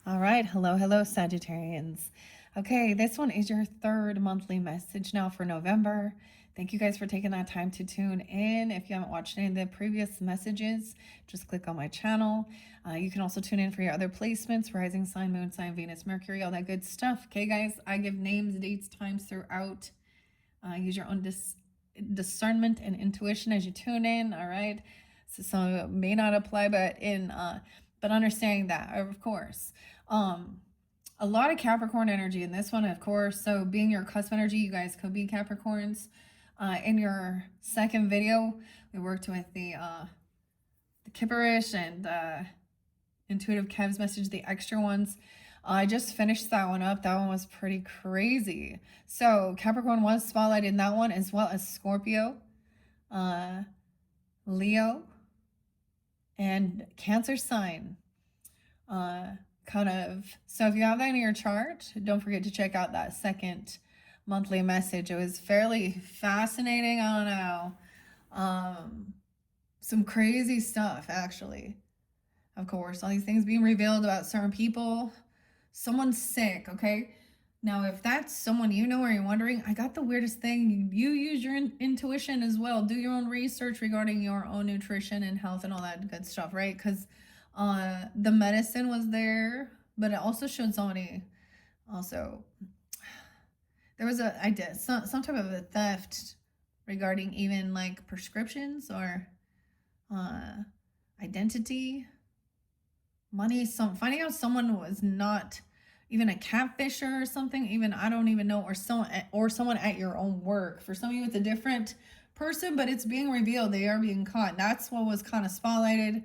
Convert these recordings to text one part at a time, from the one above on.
All right. Hello, Sagittarians. Okay, this one is your third monthly message now for November. Thank you guys for taking that time to tune in. If you haven't watched any of the previous messages, just click on my channel. You can also tune in for your other placements, rising sign, moon sign, Venus, Mercury, all that good stuff. Okay, guys, I give names, dates, times throughout. Use your own discernment and intuition as you tune in. All right. So some of it may not apply, but understanding that, of course. A lot of Capricorn energy in this one, of course. So being your cusp energy, you guys could be Capricorns. In your second video, we worked with the Kipperish and Intuitive Kev's message, the extra ones. I just finished that one up. That one was pretty crazy. So Capricorn was spotlighted in that one, as well as Scorpio, Leo, and Cancer sign. So if you have that in your chart, don't forget to check out that second monthly message. It was fairly fascinating. I don't know. Some crazy stuff, actually. Of course, all these things being revealed about certain people. Someone's sick, okay? Now, if that's someone you know or you're wondering, I got the weirdest thing. You use your intuition as well. Do your own research regarding your own nutrition and health and all that good stuff, right? Because the medicine was there, but it also showed somebody. Also, there was some type of a theft regarding even like prescriptions or identity, money. Finding out someone was not even a catfisher or something. Even I don't even know, or someone at your own work. For some of you, it's a different person, but it's being revealed. They are being caught. That's what was kind of spotlighted.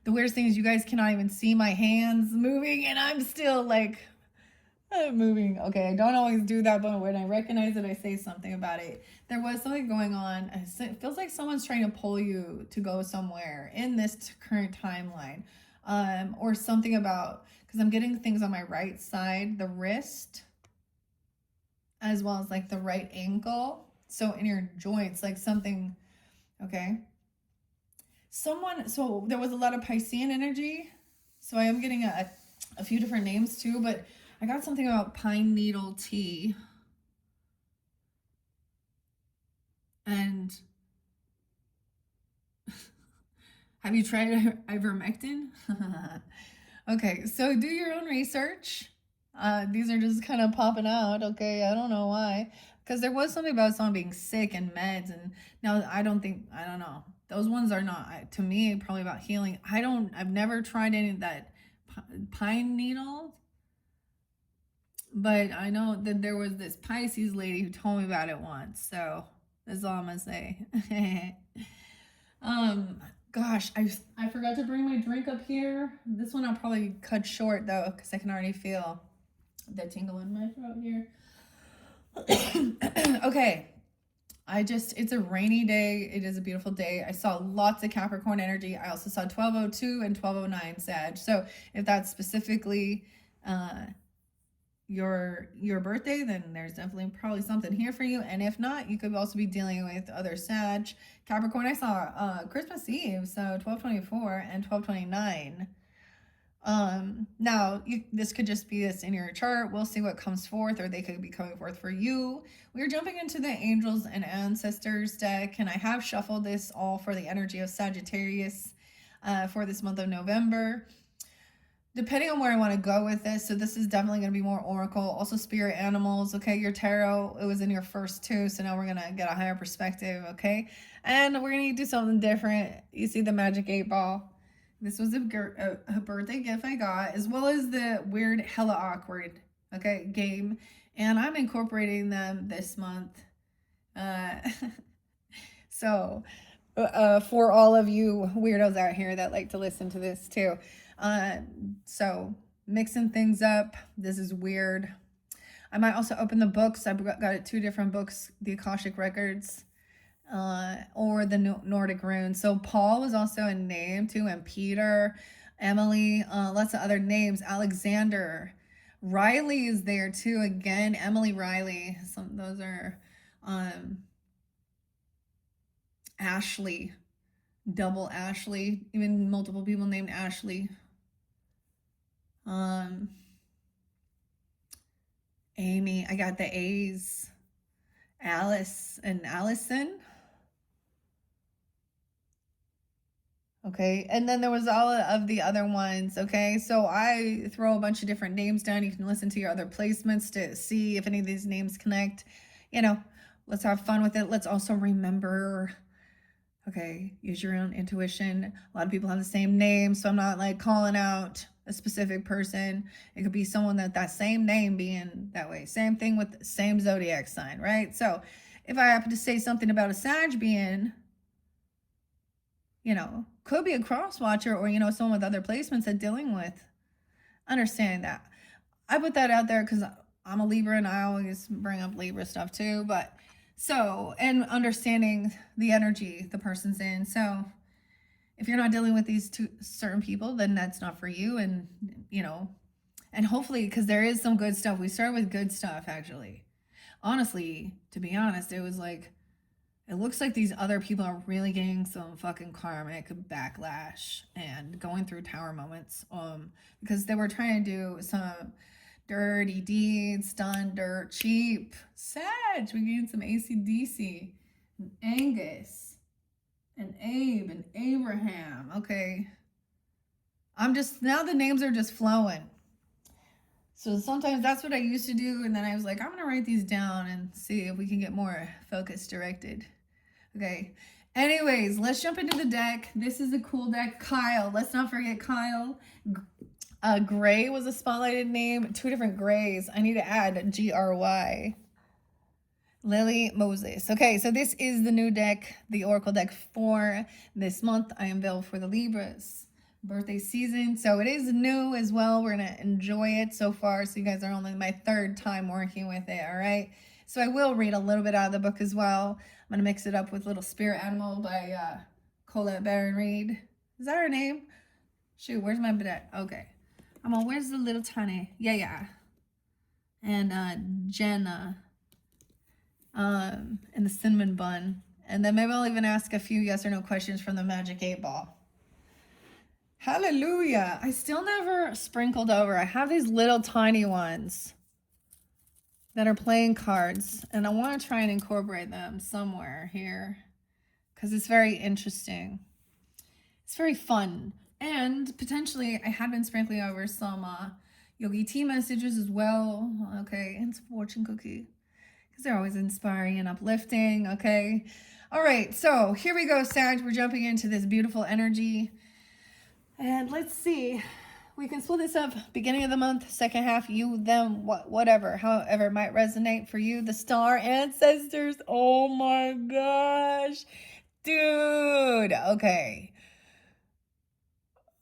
The weirdest thing is you guys cannot even see my hands moving, and I'm still like moving. Okay, I don't always do that, but when I recognize it, I say something about it. There was something going on. It feels like someone's trying to pull you to go somewhere in this current timeline, or something about, because I'm getting things on my right side, the wrist, as well as like the right ankle. So in your joints, like something. Okay. So there was a lot of Piscean energy. So I am getting a few different names too, but I got something about pine needle tea. And have you tried ivermectin? Okay, so do your own research. These are just kind of popping out. Okay, I don't know why. Because there was something about someone being sick and meds, and now I don't know. Those ones are not, to me, probably about healing. I've never tried any of that pine needle, but I know that there was this Pisces lady who told me about it once. So that's all I'm gonna say. Gosh, I forgot to bring my drink up here. This one I'll probably cut short though, because I can already feel the tingle in my throat here. Okay. It's a rainy day. It is a beautiful day. I saw lots of Capricorn energy. I also saw 1202 and 1209 Sag. So if that's specifically your birthday, then there's definitely probably something here for you. And if not, you could also be dealing with other Sag. Capricorn, I saw Christmas Eve, so 1224 and 1229. Now this could just be this in your chart. We'll see what comes forth, or they could be coming forth for you. We're jumping into the Angels and Ancestors deck, and I have shuffled this all for the energy of Sagittarius for this month of November. Depending on where I want to go with this, so this is definitely going to be more oracle, also spirit animals. Okay, your tarot, it was in your first two, so now we're going to get a higher perspective. Okay, and we're going to do something different. You see the magic 8-ball. This was a birthday gift I got, as well as the weird hella awkward, okay, game, and I'm incorporating them this month. So for all of you weirdos out here that like to listen to this too. So mixing things up. This is weird. I might also open the books. I've got 2 different books, the Akashic Records, or the Nordic Runes. So Paul was also a name too, and Peter, Emily, lots of other names. Alexander, Riley is there too. Again, Emily Riley. Those are Ashley, double Ashley, even multiple people named Ashley. Um, Amy, I got the A's. Alice and Allison. Okay, and then there was all of the other ones. Okay, so I throw a bunch of different names down. You can listen to your other placements to see if any of these names connect. You know, let's have fun with it. Let's also remember, okay, use your own intuition. A lot of people have the same name, so I'm not like calling out a specific person. It could be someone that same name being that way. Same thing with the same zodiac sign, right? So if I happen to say something about a Sag being, could be a cross watcher or, someone with other placements that dealing with understanding that. I put that out there because I'm a Libra and I always bring up Libra stuff too. But and understanding the energy the person's in. So if you're not dealing with these two certain people, then that's not for you. And, and hopefully, because there is some good stuff. We start with good stuff, actually. Honestly, to be honest, it was like, it looks like these other people are really getting some fucking karmic backlash and going through tower moments. Because they were trying to do some dirty deeds done dirt cheap. Sag, we gained some AC/DC. And Angus and Abe and Abraham. Okay. Now the names are just flowing. So sometimes that's what I used to do. And then I was like, I'm going to write these down and see if we can get more focus directed. Okay. Anyways, let's jump into the deck. This is a cool deck. Kyle. Let's not forget Kyle. Gray was a spotlighted name. 2 different Grays. I need to add GRY. Lily Moses. Okay, so this is the new deck, the Oracle deck for this month. I unveiled for the Libras birthday season. So it is new as well. We're going to enjoy it so far. So you guys are only my 3rd time working with it. All right. So I will read a little bit out of the book as well. I'm going to mix it up with Little Spirit Animal by Colette Baron Reed. Is that her name? Shoot, where's my deck? Okay. Where's the little tiny? Yeah. And Jenna. And the cinnamon bun. And then maybe I'll even ask a few yes or no questions from the Magic 8 Ball. Hallelujah. I still never sprinkled over. I have these little tiny ones that are playing cards, and I want to try and incorporate them somewhere here because it's very interesting. It's very fun. And potentially I had been sprinkling over some Yogi Tea messages as well. Okay, and some fortune cookie because they're always inspiring and uplifting. Okay. All right, so here we go, Sag. We're jumping into this beautiful energy. And let's see. We can split this up. Beginning of the month, second half, you, them, whatever. However it might resonate for you. The star ancestors. Oh my gosh. Dude. Okay.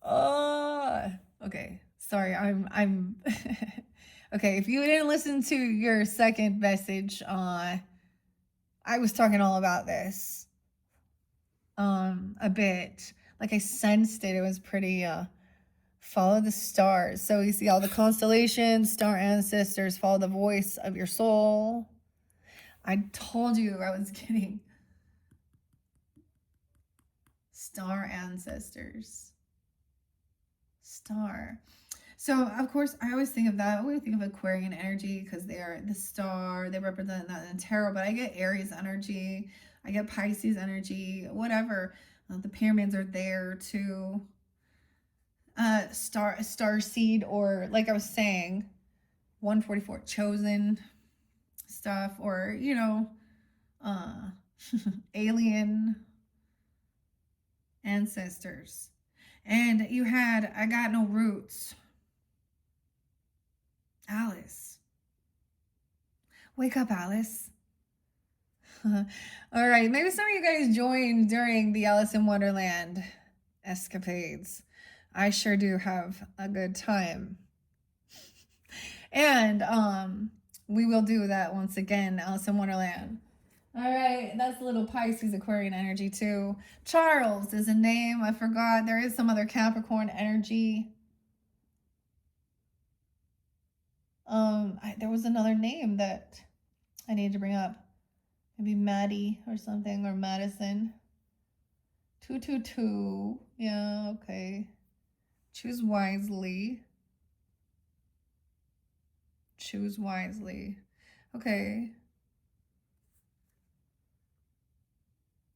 Okay. Sorry, I'm okay, if you didn't listen to your second message, I was talking all about this. A bit. Like I sensed it. It was pretty follow the stars. So you see all the constellations, star ancestors, follow the voice of your soul. I told you I was getting star ancestors. Star. So, of course, I always think of that. I always think of Aquarian energy because they are the star. They represent that in tarot. But I get Aries energy. I get Pisces energy. Whatever. The pyramids are there too. Star seed, or like I was saying, 144 chosen stuff, or alien ancestors. And you had I got no roots. Alice. Wake up, Alice. All right, maybe some of you guys joined during the Alice in Wonderland escapades. I sure do have a good time. And we will do that once again, Alice in Wonderland. All right, that's a little Pisces Aquarian energy too. Charles is a name. I forgot. There is some other Capricorn energy. There was another name that I need to bring up. Maybe Maddie or something, or Madison. 222. Yeah, okay. Choose wisely. Choose wisely. Okay.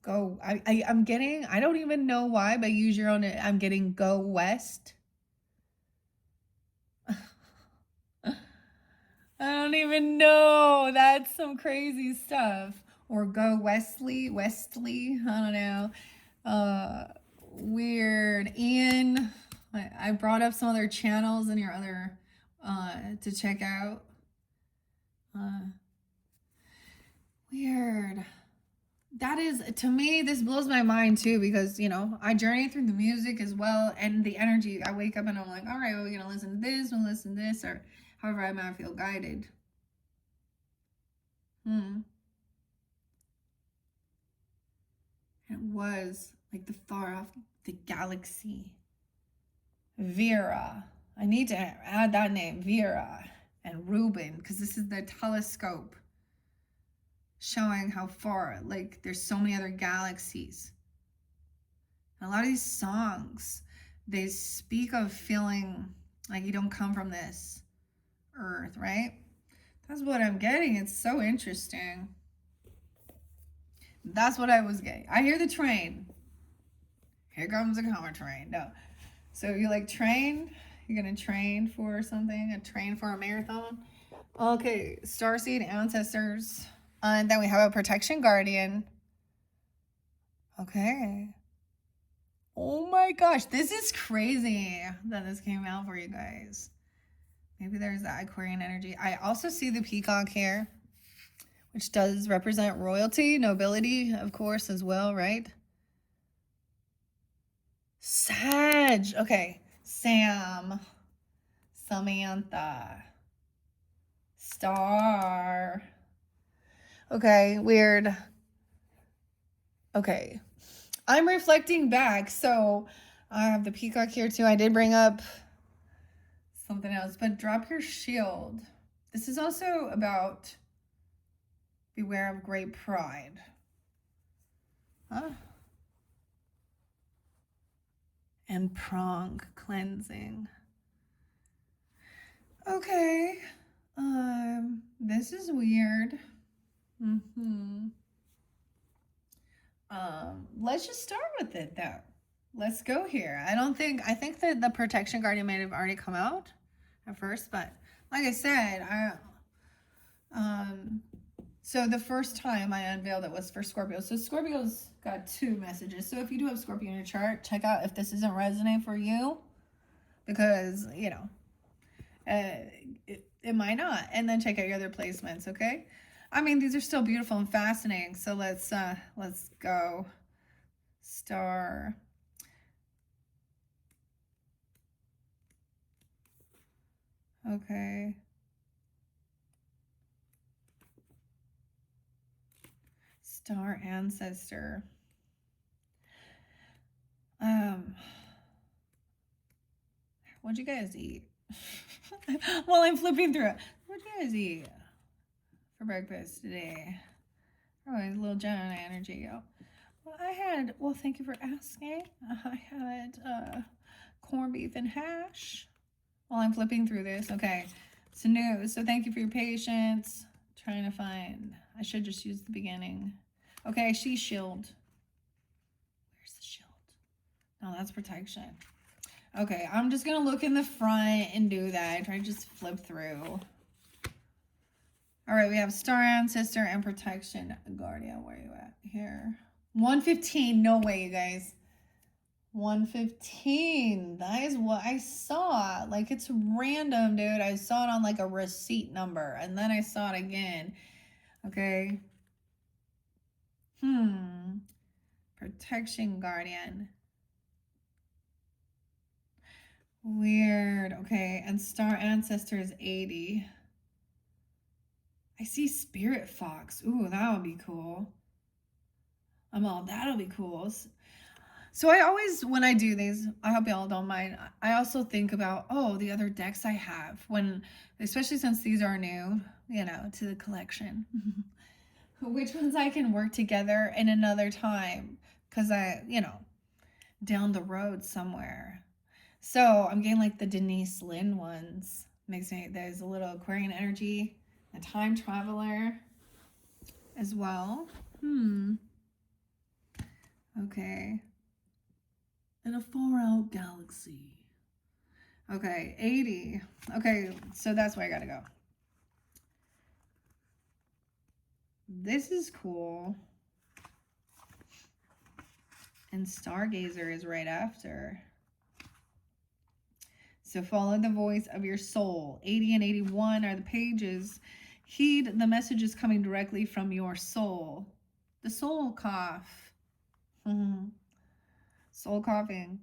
Go. I'm getting, I don't even know why, but use your own. I'm getting go west. I don't even know. That's some crazy stuff. Or go Wesley. I don't know. Weird. Ian, I brought up some other channels in your other to check out. Weird. That is, to me, this blows my mind too, because I journey through the music as well and the energy. I wake up and I'm like, all right, well, we're gonna listen to this, we'll listen to this, or however I might feel guided. It was like the far off, the galaxy. Vera. I need to add that name, Vera and Ruben, because this is the telescope showing how far, like there's so many other galaxies. And a lot of these songs, they speak of feeling like you don't come from this earth, right? That's what I'm getting. It's so interesting. That's what I was getting. I hear the train. Here comes the comet train. No. So you like train? You're going to train for something? A train for a marathon? Okay. Starseed, Ancestors. And then we have a Protection Guardian. Okay. Oh my gosh. This is crazy that this came out for you guys. Maybe there's that Aquarian energy. I also see the peacock here, which does represent royalty, nobility, of course, as well, right? Sag. Okay. Sam. Samantha. Star. Okay. Weird. Okay. I'm reflecting back. So I have the peacock here too. I did bring up something else, but drop your shield. This is also about beware of great pride. Huh? And prong cleansing. Okay. This is weird. Let's just start with it though. Let's go here. I think that the Protection Guardian may have already come out at first, but like I said, so the first time I unveiled it was for Scorpio. So Scorpio's got 2 messages. So if you do have Scorpio in your chart, check out if this isn't resonating for you, because it might not. And then check out your other placements, okay? I mean, these are still beautiful and fascinating. So let's go. Star. Okay. Star Ancestor. What'd you guys eat? Well, I'm flipping through it. What'd you guys eat for breakfast today? Oh, a little Gemini energy. Well, thank you for asking. I had corned beef and hash. While I'm flipping through this. Okay. So news. So thank you for your patience. Trying to find. I should just use the beginning. Okay, she's shield. Where's the shield? No, that's protection. Okay, I'm just going to look in the front and do that. Try to just flip through. All right, we have Star Ancestor and Protection Guardian. Where are you at? Here. 115. No way, you guys. 115. That is what I saw. Like, it's random, dude. I saw it on like a receipt number, and then I saw it again. Okay. Protection Guardian. Weird. Okay, and Star Ancestor is 80. I see Spirit Fox. Ooh, that would be cool. That'll be cool. So I always, when I do these, I hope y'all don't mind, I also think about, the other decks I have, especially since these are new, to the collection. Which ones I can work together in another time, because down the road somewhere. So I'm getting like the Denise Lynn ones. Makes me, there's a little Aquarian energy, a time traveler as well. Okay. In a far out galaxy. Okay, 80. Okay, so that's where I gotta go. This is cool. And Stargazer is right after. So follow the voice of your soul. 80 and 81 are the pages. Heed the messages coming directly from your soul. The soul cough. Soul coughing.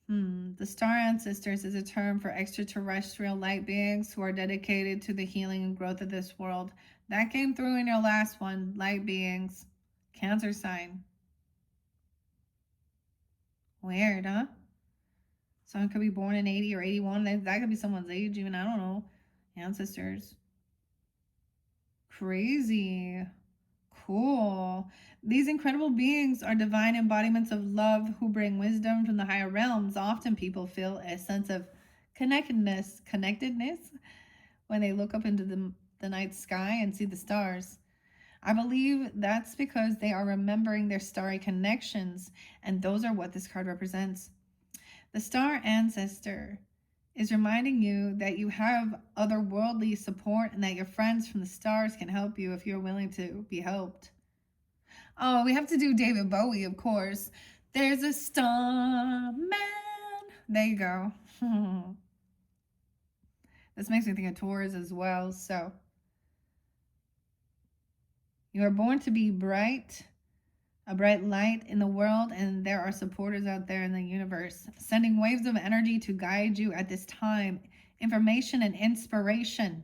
The star ancestors is a term for extraterrestrial light beings who are dedicated to the healing and growth of this world. That came through in your last one, light beings. Cancer sign. Weird, huh? Someone could be born in 80 or 81. That could be someone's age even. I don't know. Ancestors. Crazy. Cool. These incredible beings are divine embodiments of love who bring wisdom from the higher realms. Often people feel a sense of connectedness when they look up into the night sky and see the stars. I believe that's because they are remembering their starry connections, and those are what this card represents. The star ancestor is reminding you that you have otherworldly support and that your friends from the stars can help you if you're willing to be helped. Oh, we have to do David Bowie, of course. There's a star man. There you go. This makes me think of Taurus as well. So, you are born to be bright, a bright light in the world, and there are supporters out there in the universe, sending waves of energy to guide you at this time. Information and inspiration.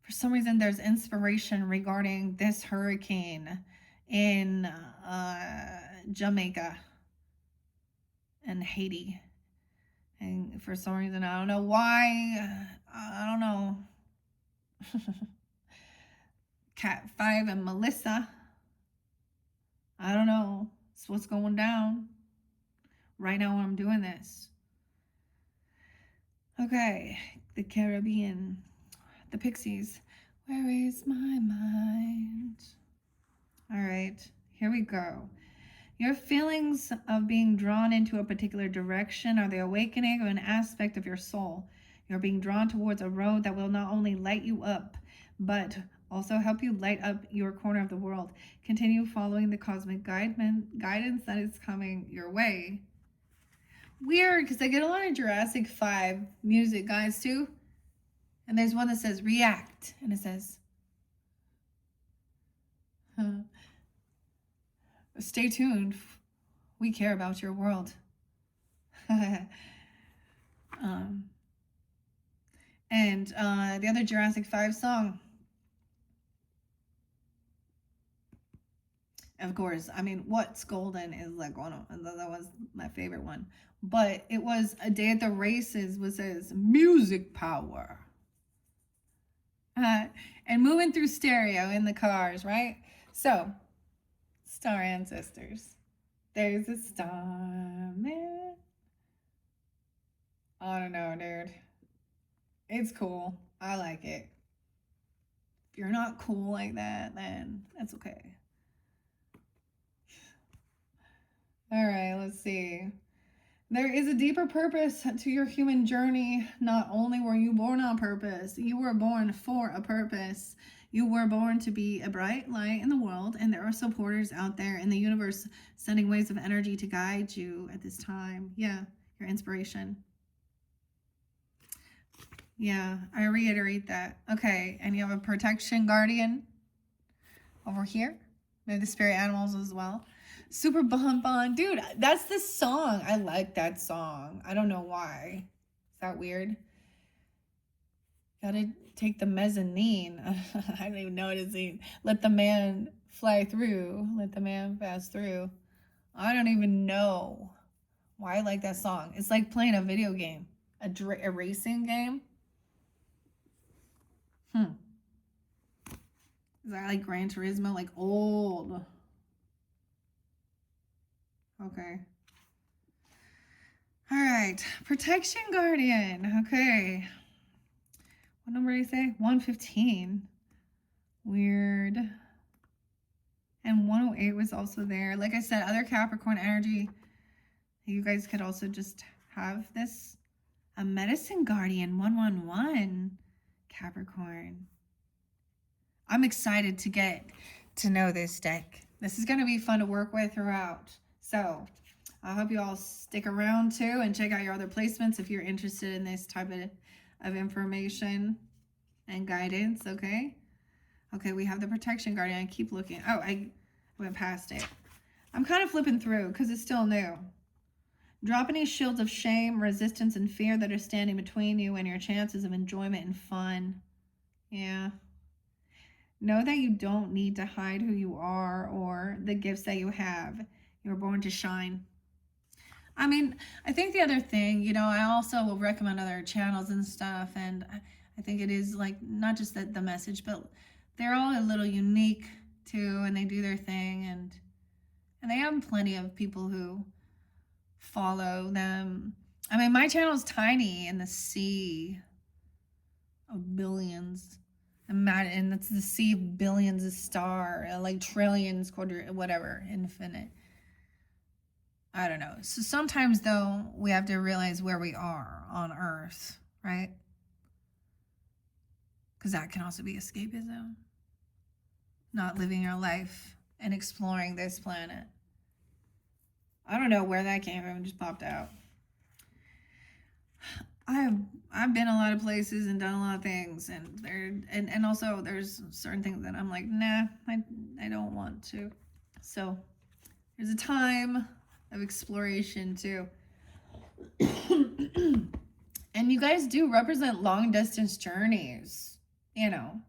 For some reason, there's inspiration regarding this hurricane in Jamaica and Haiti. And for some reason, I don't know why. I don't know. Cat 5 and Melissa. I don't know. It's what's going down right now when I'm doing this. Okay, the Caribbean, the Pixies. Where is my mind? All right, here we go. Your feelings of being drawn into a particular direction are the awakening of an aspect of your soul. You're being drawn towards a road that will not only light you up, but also help you light up your corner of the world. Continue following the cosmic guidance that is coming your way. Weird, because I get a lot of Jurassic 5 music guides too. And there's one that says react. And it says, stay tuned. We care about your world. And the other Jurassic 5 song. Of course, I mean, What's Golden is like one of that was my favorite one. But it was A Day at the Races, which says music power. And moving through stereo in the cars, right? So, star ancestors. There's a star man. I don't know, dude. It's cool. I like it. If you're not cool like that, then that's okay. All right, let's see. There is a deeper purpose to your human journey. Not only were you born on purpose, you were born for a purpose. You were born to be a bright light in the world, and there are supporters out there in the universe sending waves of energy to guide you at this time. Yeah, your inspiration. Yeah, I reiterate that. Okay, and you have a protection guardian over here. Maybe the spirit animals as well. Super Bon. Dude, that's the song. I like that song. I don't know why. Is that weird? Gotta take the mezzanine. I don't even know what it is. Let the man fly through. Let the man pass through. I don't even know why I like that song. It's like playing a video game. A racing game. Is that like Gran Turismo? Like old. Okay. right. Protection Guardian. Okay. What number did I say? 115. Weird. And 108 was also there. Like I said, other Capricorn energy. You guys could also just have this. A Medicine Guardian 111. Capricorn. I'm excited to get to know this deck. This is going to be fun to work with throughout. So I hope you all stick around too and check out your other placements if you're interested in this type of information and guidance. Okay. Okay. We have the Protection Guardian. I keep looking. Oh, I went past it. I'm kind of flipping through because it's still new. Drop any shields of shame, resistance, and fear that are standing between you and your chances of enjoyment and fun. Yeah. Know that you don't need to hide who you are or the gifts that you have. You were born to shine. I mean, I think the other thing, you know, I also will recommend other channels and stuff. And I think it is like, not just the message, but they're all a little unique too. And they do their thing. And they have plenty of people who follow them. I mean, my channel is tiny in the sea of billions. And that's the sea of billions, a star, like trillions, whatever, infinite. I don't know. So sometimes, though, we have to realize where we are on Earth, right? Because that can also be escapism. Not living your life and exploring this planet. I don't know where that came from. It just popped out. I've been a lot of places and done a lot of things, and also there's certain things that I'm like, nah, I don't want to. So there's a time of exploration too. And you guys do represent long distance journeys. You know,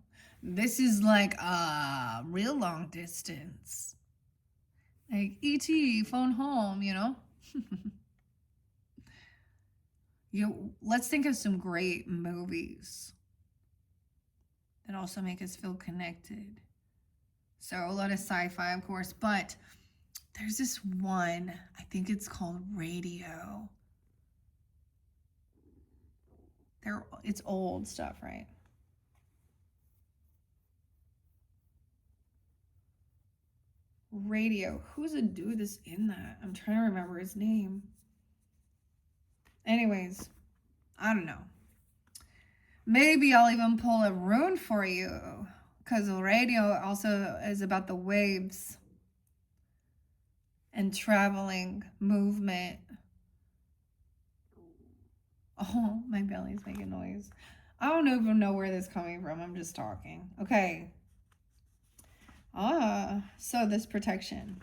this is like a real long distance. Like ET, phone home, you know? Let's think of some great movies that also make us feel connected. So a lot of sci-fi, of course, but there's this one, I think it's called Radio. It's old stuff, right? Radio. Who's the dude that's in that? I'm trying to remember his name. Anyways, I don't know. Maybe I'll even pull a rune for you, because Radio also is about the waves and traveling, movement. Oh, my belly's making noise. I don't even know where this is coming from. I'm just talking. Okay. So this protection.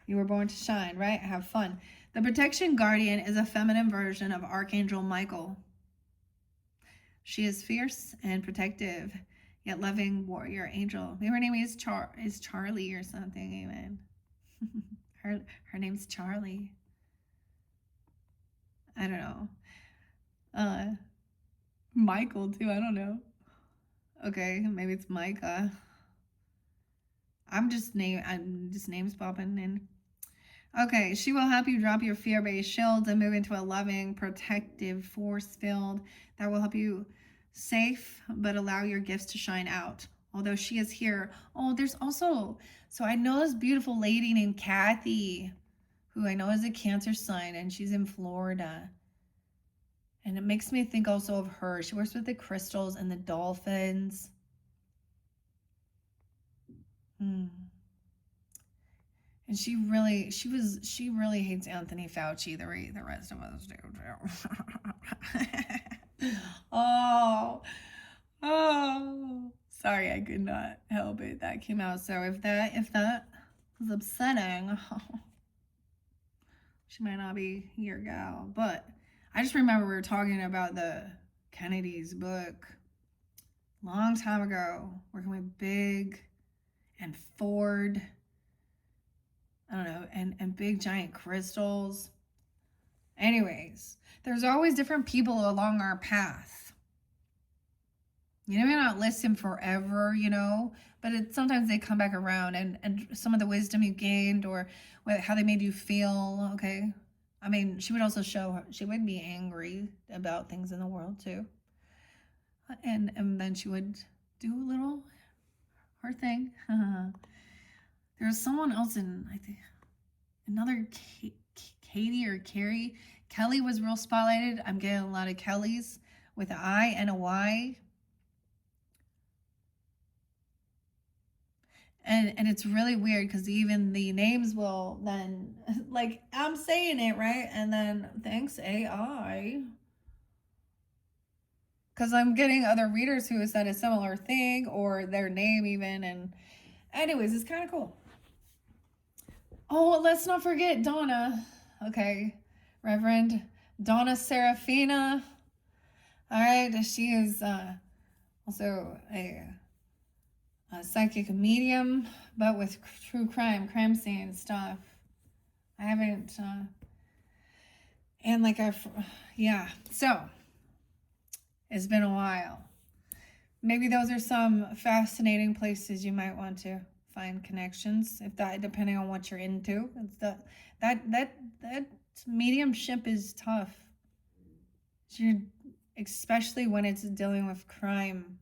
You were born to shine, right? Have fun. The Protection Guardian is a feminine version of Archangel Michael. She is fierce and protective, yet loving warrior angel. Maybe her name is Charlie or something. Amen. her name's Charlie. I don't know. Michael too. I don't know. Okay, maybe it's Micah. I'm just names popping in. Okay, she will help you drop your fear-based shields and move into a loving, protective force field that will help you safe, but allow your gifts to shine out. Although she is here. Oh, there's also, so I know this beautiful lady named Kathy, who I know is a Cancer sign, and she's in Florida. And it makes me think also of her. She works with the crystals and the dolphins. And she really hates Anthony Fauci. The rest of us do. Oh, sorry, I could not help it. That came out. So if that was upsetting, she might not be your gal. But I just remember we were talking about the Kennedy's book long time ago, working with Big and Ford. I don't know, and big giant crystals. Anyways, there's always different people along our path. You may not listen forever, you know, but sometimes they come back around, and some of the wisdom you gained or how they made you feel, okay? I mean, she would also show her, she would be angry about things in the world too. And then she would do a little her thing. There's someone else in, I think, another Katie or Carrie. Kelly was real spotlighted. I'm getting a lot of Kellys with an I and a Y. And it's really weird because even the names will then, like, I'm saying it right, and then thanks AI. Because I'm getting other readers who have said a similar thing or their name even. And anyways, it's kind of cool. Oh, let's not forget Donna. Okay, Reverend Donna Serafina. All right, she is also a psychic medium, but with true crime scene stuff. I haven't, and like yeah. So it's been a while. Maybe those are some fascinating places you might want to find connections, if that, depending on what you're into. It's that mediumship is tough. Especially when it's dealing with crime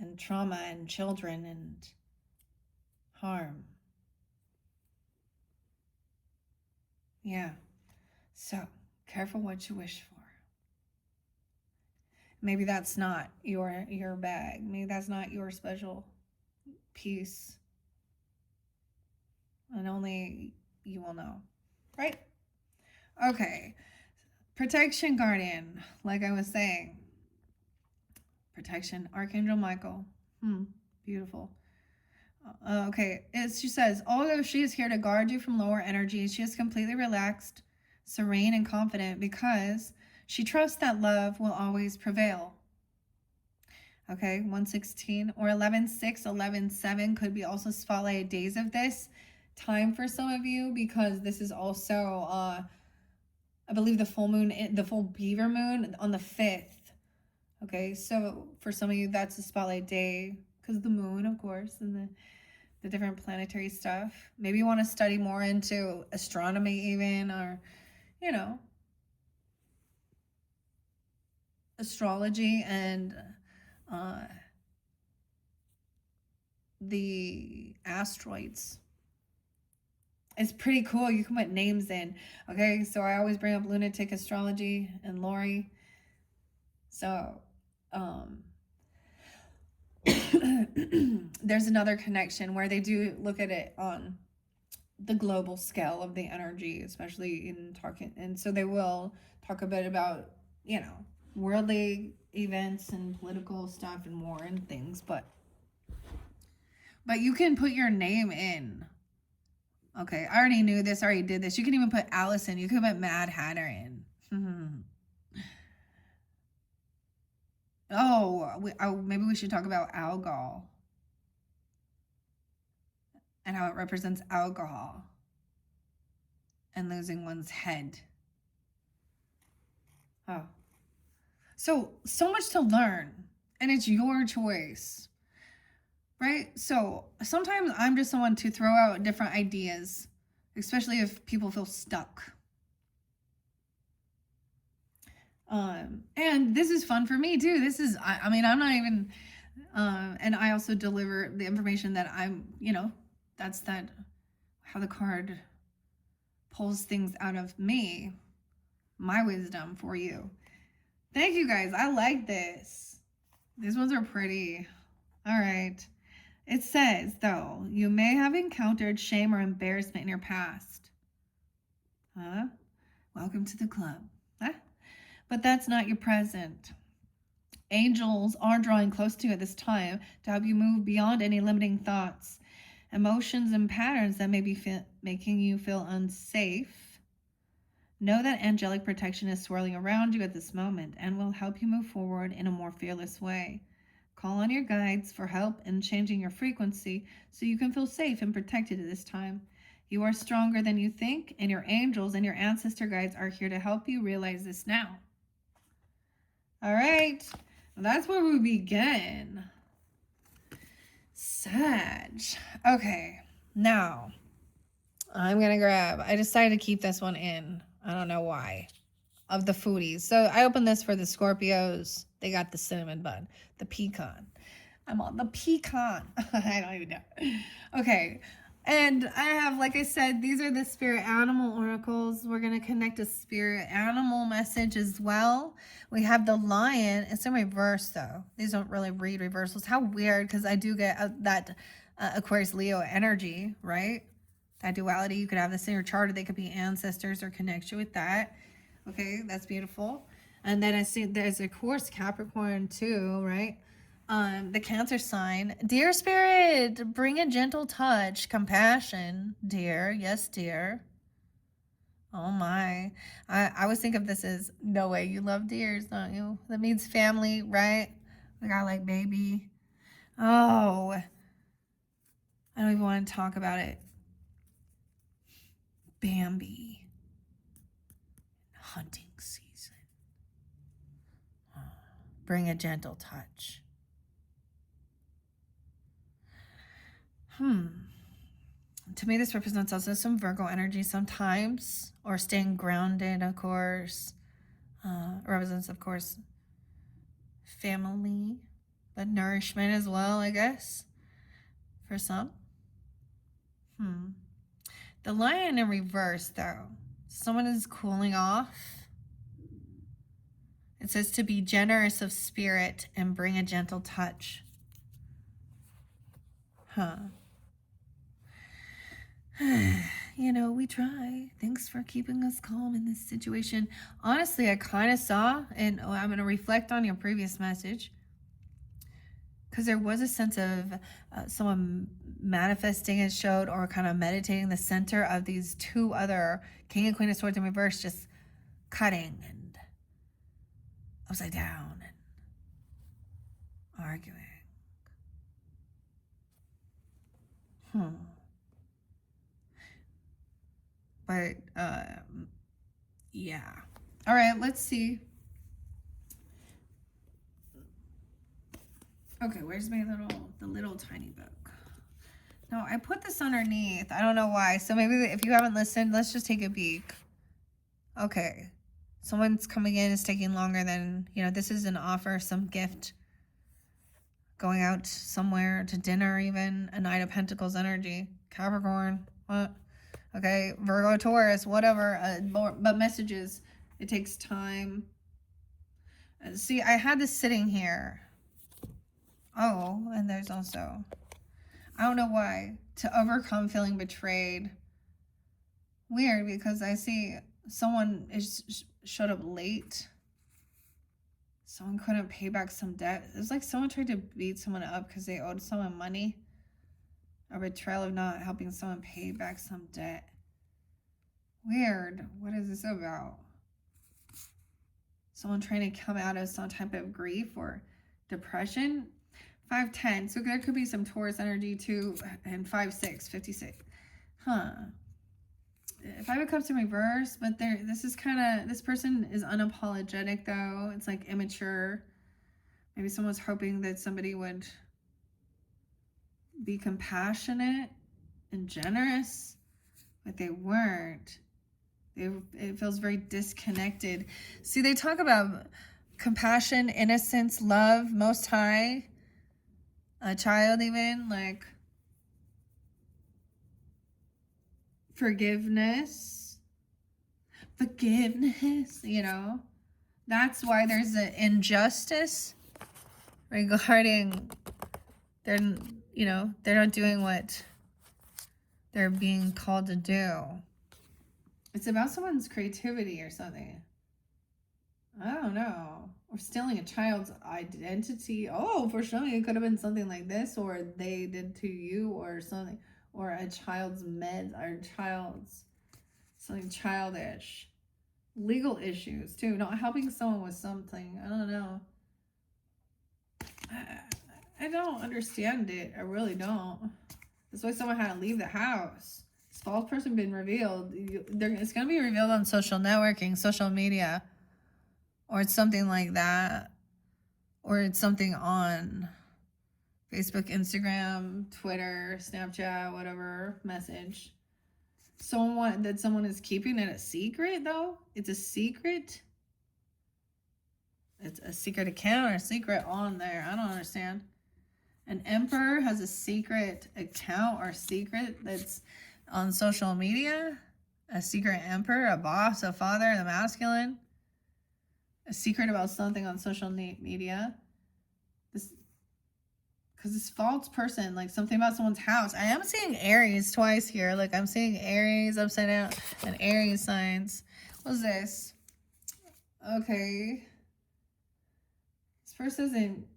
and trauma and children and harm. Yeah. So careful what you wish for. Maybe that's not your bag. Maybe that's not your special piece. And only you will know. Right? Okay. Protection Guardian. Like I was saying. Protection. Archangel Michael. Beautiful. Okay. She says, although she is here to guard you from lower energies, she is completely relaxed, serene, and confident because she trusts that love will always prevail. Okay, 116 or 11:6, 11:7 could be also spotlighted days of this time for some of you, because this is also, I believe, the full moon, the full beaver moon on the 5th. Okay, so for some of you, that's a spotlight day because the moon, of course, and the different planetary stuff. Maybe you want to study more into astronomy even, or, you know, astrology and the asteroids. It's pretty cool. You can put names in. Okay, so I always bring up lunatic astrology and Lori. So there's another connection where they do look at it on the global scale of the energy, especially in talking, and so they will talk a bit about, you know, worldly events and political stuff and war and things, but you can put your name in. Okay, I already knew this, already did this. You can even put Allison. You can put Mad Hatter in. Maybe we should talk about alcohol and how it represents alcohol and losing one's head. Oh. So much to learn, and it's your choice, right? So sometimes I'm just someone to throw out different ideas, especially if people feel stuck. And this is fun for me too. This is, I mean, I'm not even, and I also deliver the information that I'm, you know, that's how the card pulls things out of me, my wisdom for you. Thank you guys. I like this. These ones are pretty. All right. It says, though, you may have encountered shame or embarrassment in your past. Welcome to the club. But that's not your present. Angels are drawing close to you at this time to help you move beyond any limiting thoughts, emotions, and patterns that may be making you feel unsafe. Know that angelic protection is swirling around you at this moment and will help you move forward in a more fearless way. Call on your guides for help in changing your frequency so you can feel safe and protected at this time. You are stronger than you think, and your angels and your ancestor guides are here to help you realize this now. All right, that's where we begin. Sag. Okay, now, I'm going to grab, I decided to keep this one in. I don't know why. Of the foodies. So I opened this for the Scorpios. They got the cinnamon bun, the pecan. I'm on the pecan. I don't even know. Okay. And I have, like I said, these are the spirit animal oracles. We're going to connect a spirit animal message as well. We have the lion. It's in reverse, though. These don't really read reversals. How weird, because I do get that Aquarius Leo energy, right? That duality. You could have this in your chart, or they could be ancestors or connection with that. Okay, that's beautiful. And then I see there's, of course, Capricorn too, right? The Cancer sign. Dear Spirit, bring a gentle touch, compassion, dear. Yes, dear. Oh my. I always think of this as, no way, you love deers, don't you? That means family, right? Like I like baby. Oh, I don't even want to talk about it. Bambi. Hunting season. Bring a gentle touch. To me, this represents also some Virgo energy sometimes, or staying grounded, of course. Represents, of course, family, but nourishment as well, I guess, for some. The lion in reverse, though. Someone is cooling off. It says to be generous of spirit and bring a gentle touch. You know, we try. Thanks for keeping us calm in this situation. Honestly, I kind of saw, and I'm going to reflect on your previous message, because there was a sense of someone manifesting and showed, or kind of meditating the center of these two other King and Queen of Swords in reverse, just cutting and upside down and arguing. But, yeah. All right, let's see. Okay, where's my the little tiny book? No, I put this underneath. I don't know why. So maybe if you haven't listened, let's just take a peek. Okay. Someone's coming in, is taking longer than, this is an offer, some gift. Going out somewhere to dinner even. A Knight of Pentacles energy. Capricorn. What? Okay, Virgo, Taurus, whatever. But messages, it takes time. See, I had this sitting here. Oh, and there's also, I don't know why, to overcome feeling betrayed. Weird, because I see someone showed up late. Someone couldn't pay back some debt. It was like someone tried to beat someone up because they owed someone money. A betrayal of not helping someone pay back some debt. Weird. What is this about? Someone trying to come out of some type of grief or depression. 510. So there could be some Taurus energy too. And 5-6, 56. If I would come to reverse, but this person is unapologetic though. It's like immature. Maybe someone's hoping that somebody would be compassionate and generous, but they weren't. It feels very disconnected. See, they talk about compassion, innocence, love, most high, a child even, like forgiveness, That's why there's an injustice regarding they're not doing what they're being called to do. It's about someone's creativity or something. I don't know. Or stealing a child's identity. Oh, for sure. It could have been something like this, or they did to you, or something. Or a child's something childish. Legal issues, too. Not helping someone with something. I don't know. I don't understand it. I really don't. That's why someone had to leave the house. This false person been revealed. It's going to be revealed on social networking, social media. Or it's something like that. Or it's something on Facebook, Instagram, Twitter, Snapchat, whatever, message. someone is keeping it a secret, though. It's a secret. It's a secret account or a secret on there. I don't understand. An emperor has a secret account or secret that's on social media. A secret emperor, a boss, a father, the masculine. A secret about something on social media. Because this false person, like something about someone's house. I am seeing Aries twice here. Like I'm seeing Aries upside down and Aries signs. What's this? Okay. This person isn't,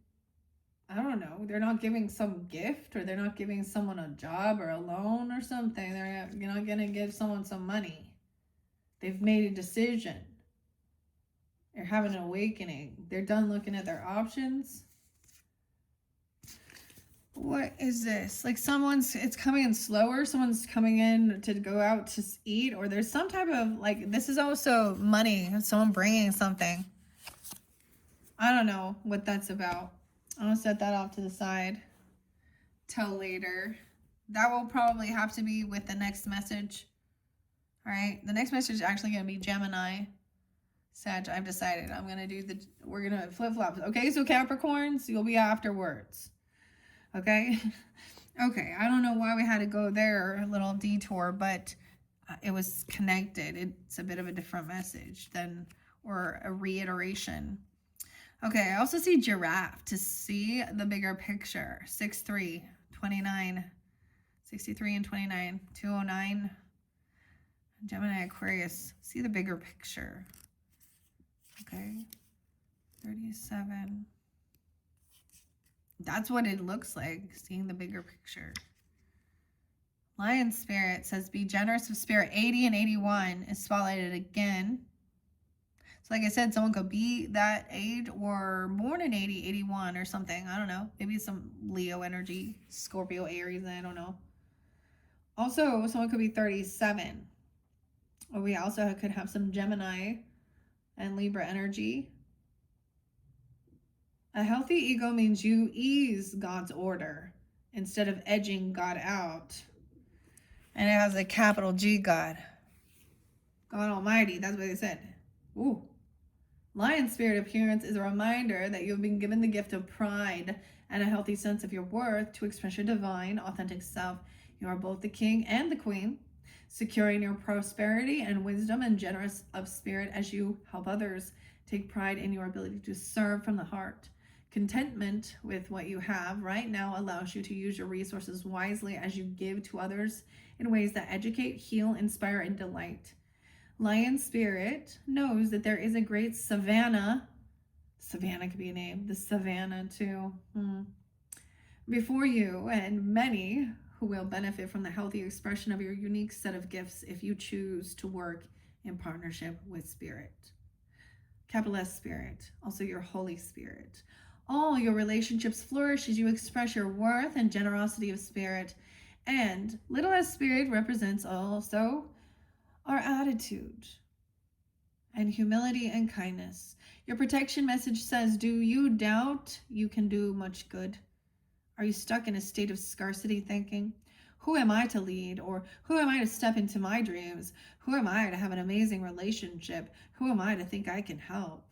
I don't know. They're not giving some gift, or they're not giving someone a job or a loan or something. They're not going to give someone some money. They've made a decision. They're having an awakening. They're done looking at their options. What is this? Like it's coming in slower. Someone's coming in to go out to eat, or there's some type of, like, this is also money. Someone bringing something. I don't know what that's about. I'm going to set that off to the side till later. That will probably have to be with the next message. All right. The next message is actually going to be Gemini. Sag, I've decided I'm going to do we're going to flip flops. Okay. So Capricorns, you'll be afterwards. Okay. Okay. I don't know why we had to go there, a little detour, but it was connected. It's a bit of a different message or a reiteration. Okay. I also see giraffe to see the bigger picture. 6'3", 29, 63 and 29, 209. Gemini, Aquarius, see the bigger picture. Okay. 37. That's what it looks like, seeing the bigger picture. Lion Spirit says, be generous of spirit. 80 and 81 is spotlighted again. So like I said, someone could be that age or born in 80, 81 or something. I don't know. Maybe some Leo energy, Scorpio, Aries, I don't know. Also, someone could be 37. Or we also could have some Gemini and Libra energy. A healthy ego means you ease God's order instead of edging God out. And it has a capital G, God. God Almighty, that's what they said. Ooh. Lion Spirit appearance is a reminder that you've been given the gift of pride and a healthy sense of your worth to express your divine, authentic self. You are both the king and the queen, securing your prosperity and wisdom and generous of spirit as you help others. Take pride in your ability to serve from the heart. Contentment with what you have right now allows you to use your resources wisely as you give to others in ways that educate, heal, inspire, and delight. Lion Spirit knows that there is a great savannah. Savannah could be a name. The savannah too. Before you, and many who will benefit from the healthy expression of your unique set of gifts if you choose to work in partnership with Spirit. Capital S Spirit, also your Holy Spirit. All your relationships flourish as you express your worth and generosity of spirit. And little s Spirit represents also our attitude and humility and kindness. Your protection message says, do you doubt you can do much good? Are you stuck in a state of scarcity thinking? Who am I to lead? Or who am I to step into my dreams? Who am I to have an amazing relationship? Who am I to think I can help?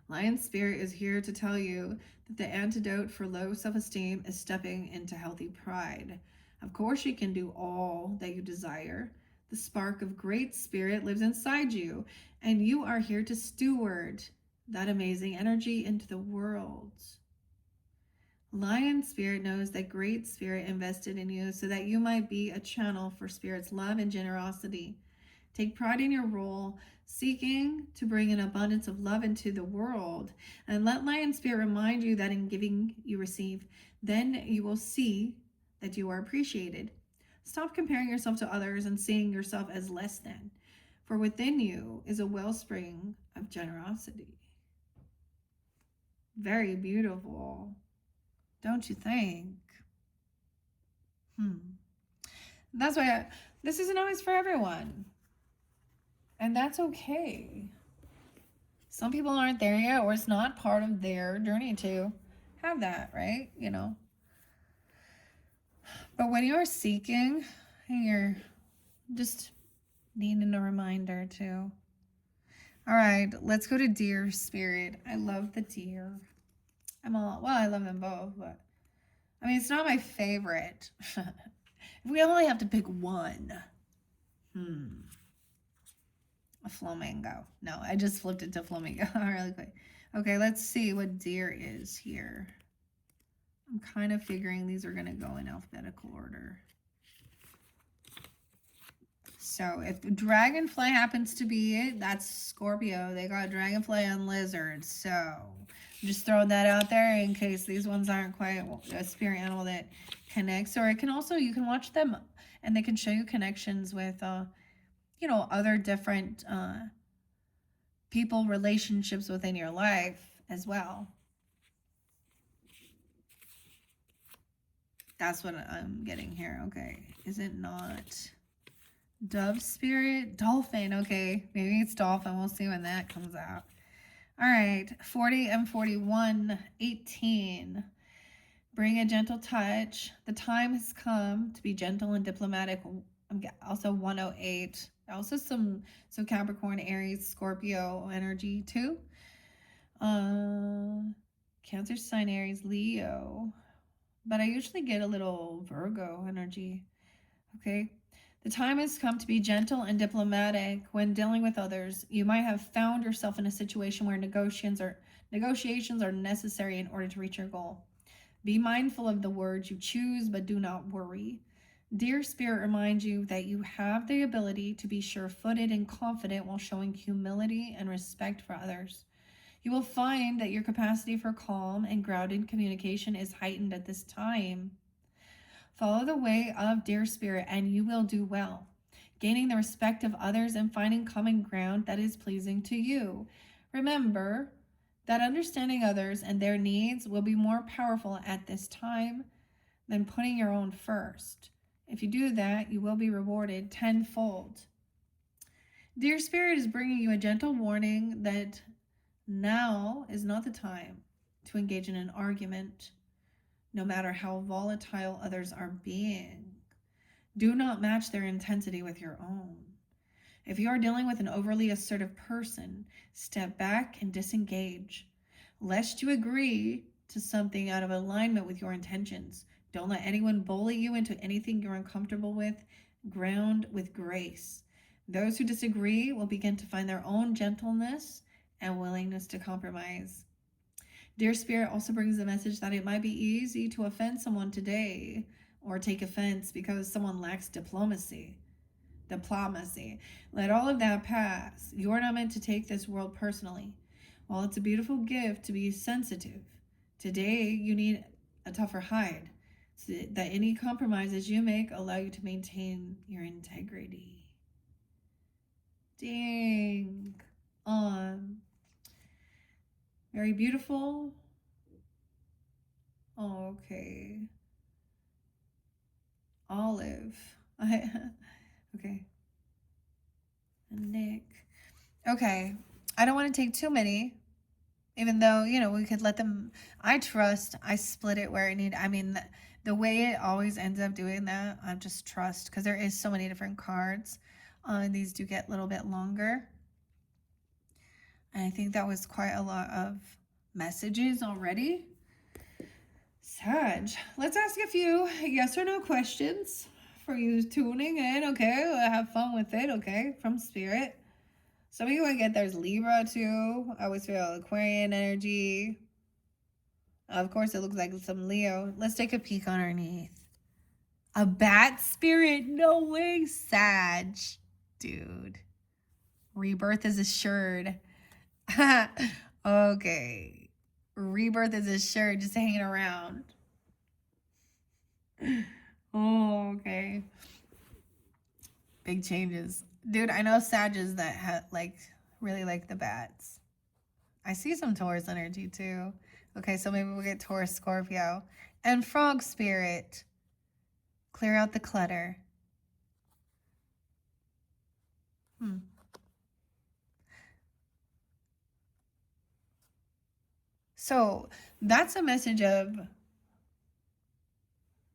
Lion Spirit is here to tell you that the antidote for low self-esteem is stepping into healthy pride. Of course, you can do all that you desire. The spark of great spirit lives inside you, and you are here to steward that amazing energy into the world. Lion Spirit knows that great spirit invested in you so that you might be a channel for Spirit's love and generosity. Take pride in your role, seeking to bring an abundance of love into the world. And let Lion Spirit remind you that in giving, you receive. Then you will see that you are appreciated. Stop comparing yourself to others and seeing yourself as less than. For within you is a wellspring of generosity. Very beautiful. Don't you think? That's why this isn't always for everyone. And that's okay. Some people aren't there yet, or it's not part of their journey to have that, right? You know. But when you're seeking and you're Just needing a reminder too. All right, let's go to deer spirit. I love the deer. Well, I love them both, but I mean, it's not my favorite. If we only have to pick one. A flamingo. No, I just flipped it to flamingo really quick. Okay, let's see what deer is here. I'm kind of figuring these are going to go in alphabetical order. So if dragonfly happens to be it, that's Scorpio. They got dragonfly and lizard. So I'm just throwing that out there in case these ones aren't quite a spirit animal that connects. Or it can also, you can watch them and they can show you connections with, you know, other different people, relationships within your life as well. That's what I'm getting here. Okay. Is it not dove spirit? Dolphin. Okay. Maybe it's dolphin. We'll see when that comes out. All right. 40 and 41. 18. Bring a gentle touch. The time has come to be gentle and diplomatic. Also 108. Also some Capricorn, Aries, Scorpio energy too. Cancer sign, Aries, Leo. But I usually get a little Virgo energy. Okay. The time has come to be gentle and diplomatic when dealing with others. You might have found yourself in a situation where negotiations are necessary in order to reach your goal. Be mindful of the words you choose, but do not worry. Dear Spirit reminds you that you have the ability to be sure-footed and confident while showing humility and respect for others. You will find that your capacity for calm and grounded communication is heightened at this time. Follow the way of Dear Spirit and you will do well, gaining the respect of others and finding common ground that is pleasing to you. Remember that understanding others and their needs will be more powerful at this time than putting your own first. If you do that, you will be rewarded tenfold. Dear Spirit is bringing you a gentle warning that now is not the time to engage in an argument, no matter how volatile others are being. Do not match their intensity with your own. If you are dealing with an overly assertive person, step back and disengage. Lest you agree to something out of alignment with your intentions. Don't let anyone bully you into anything you're uncomfortable with. Ground with grace. Those who disagree will begin to find their own gentleness and willingness to compromise. Dear Spirit also brings the message that it might be easy to offend someone today or take offense because someone lacks diplomacy. Let all of that pass. You're not meant to take this world personally. While it's a beautiful gift to be sensitive, today you need a tougher hide so that any compromises you make allow you to maintain your integrity. Dang. Very beautiful. Okay. Olive. Okay. Nick. Okay. I don't want to take too many, even though, you know, we could let them. I split it where it need. I mean, the way it always ends up doing that, I just trust because there is so many different cards. These do get a little bit longer. And I think that was quite a lot of messages already. Sag, let's ask a few yes or no questions for you tuning in, okay? We'll have fun with it, okay? From Spirit. Some of you will get there's Libra too. I always feel Aquarian energy. Of course, it looks like some Leo. Let's take a peek underneath. A bat spirit? No way, Sag. Dude. Rebirth is assured. Okay. Rebirth is assured, just hanging around. Oh, okay. Big changes. Dude, I know Sages that really like the bats. I see some Taurus energy too. Okay, so maybe we'll get Taurus, Scorpio. And frog spirit. Clear out the clutter. So that's a message of,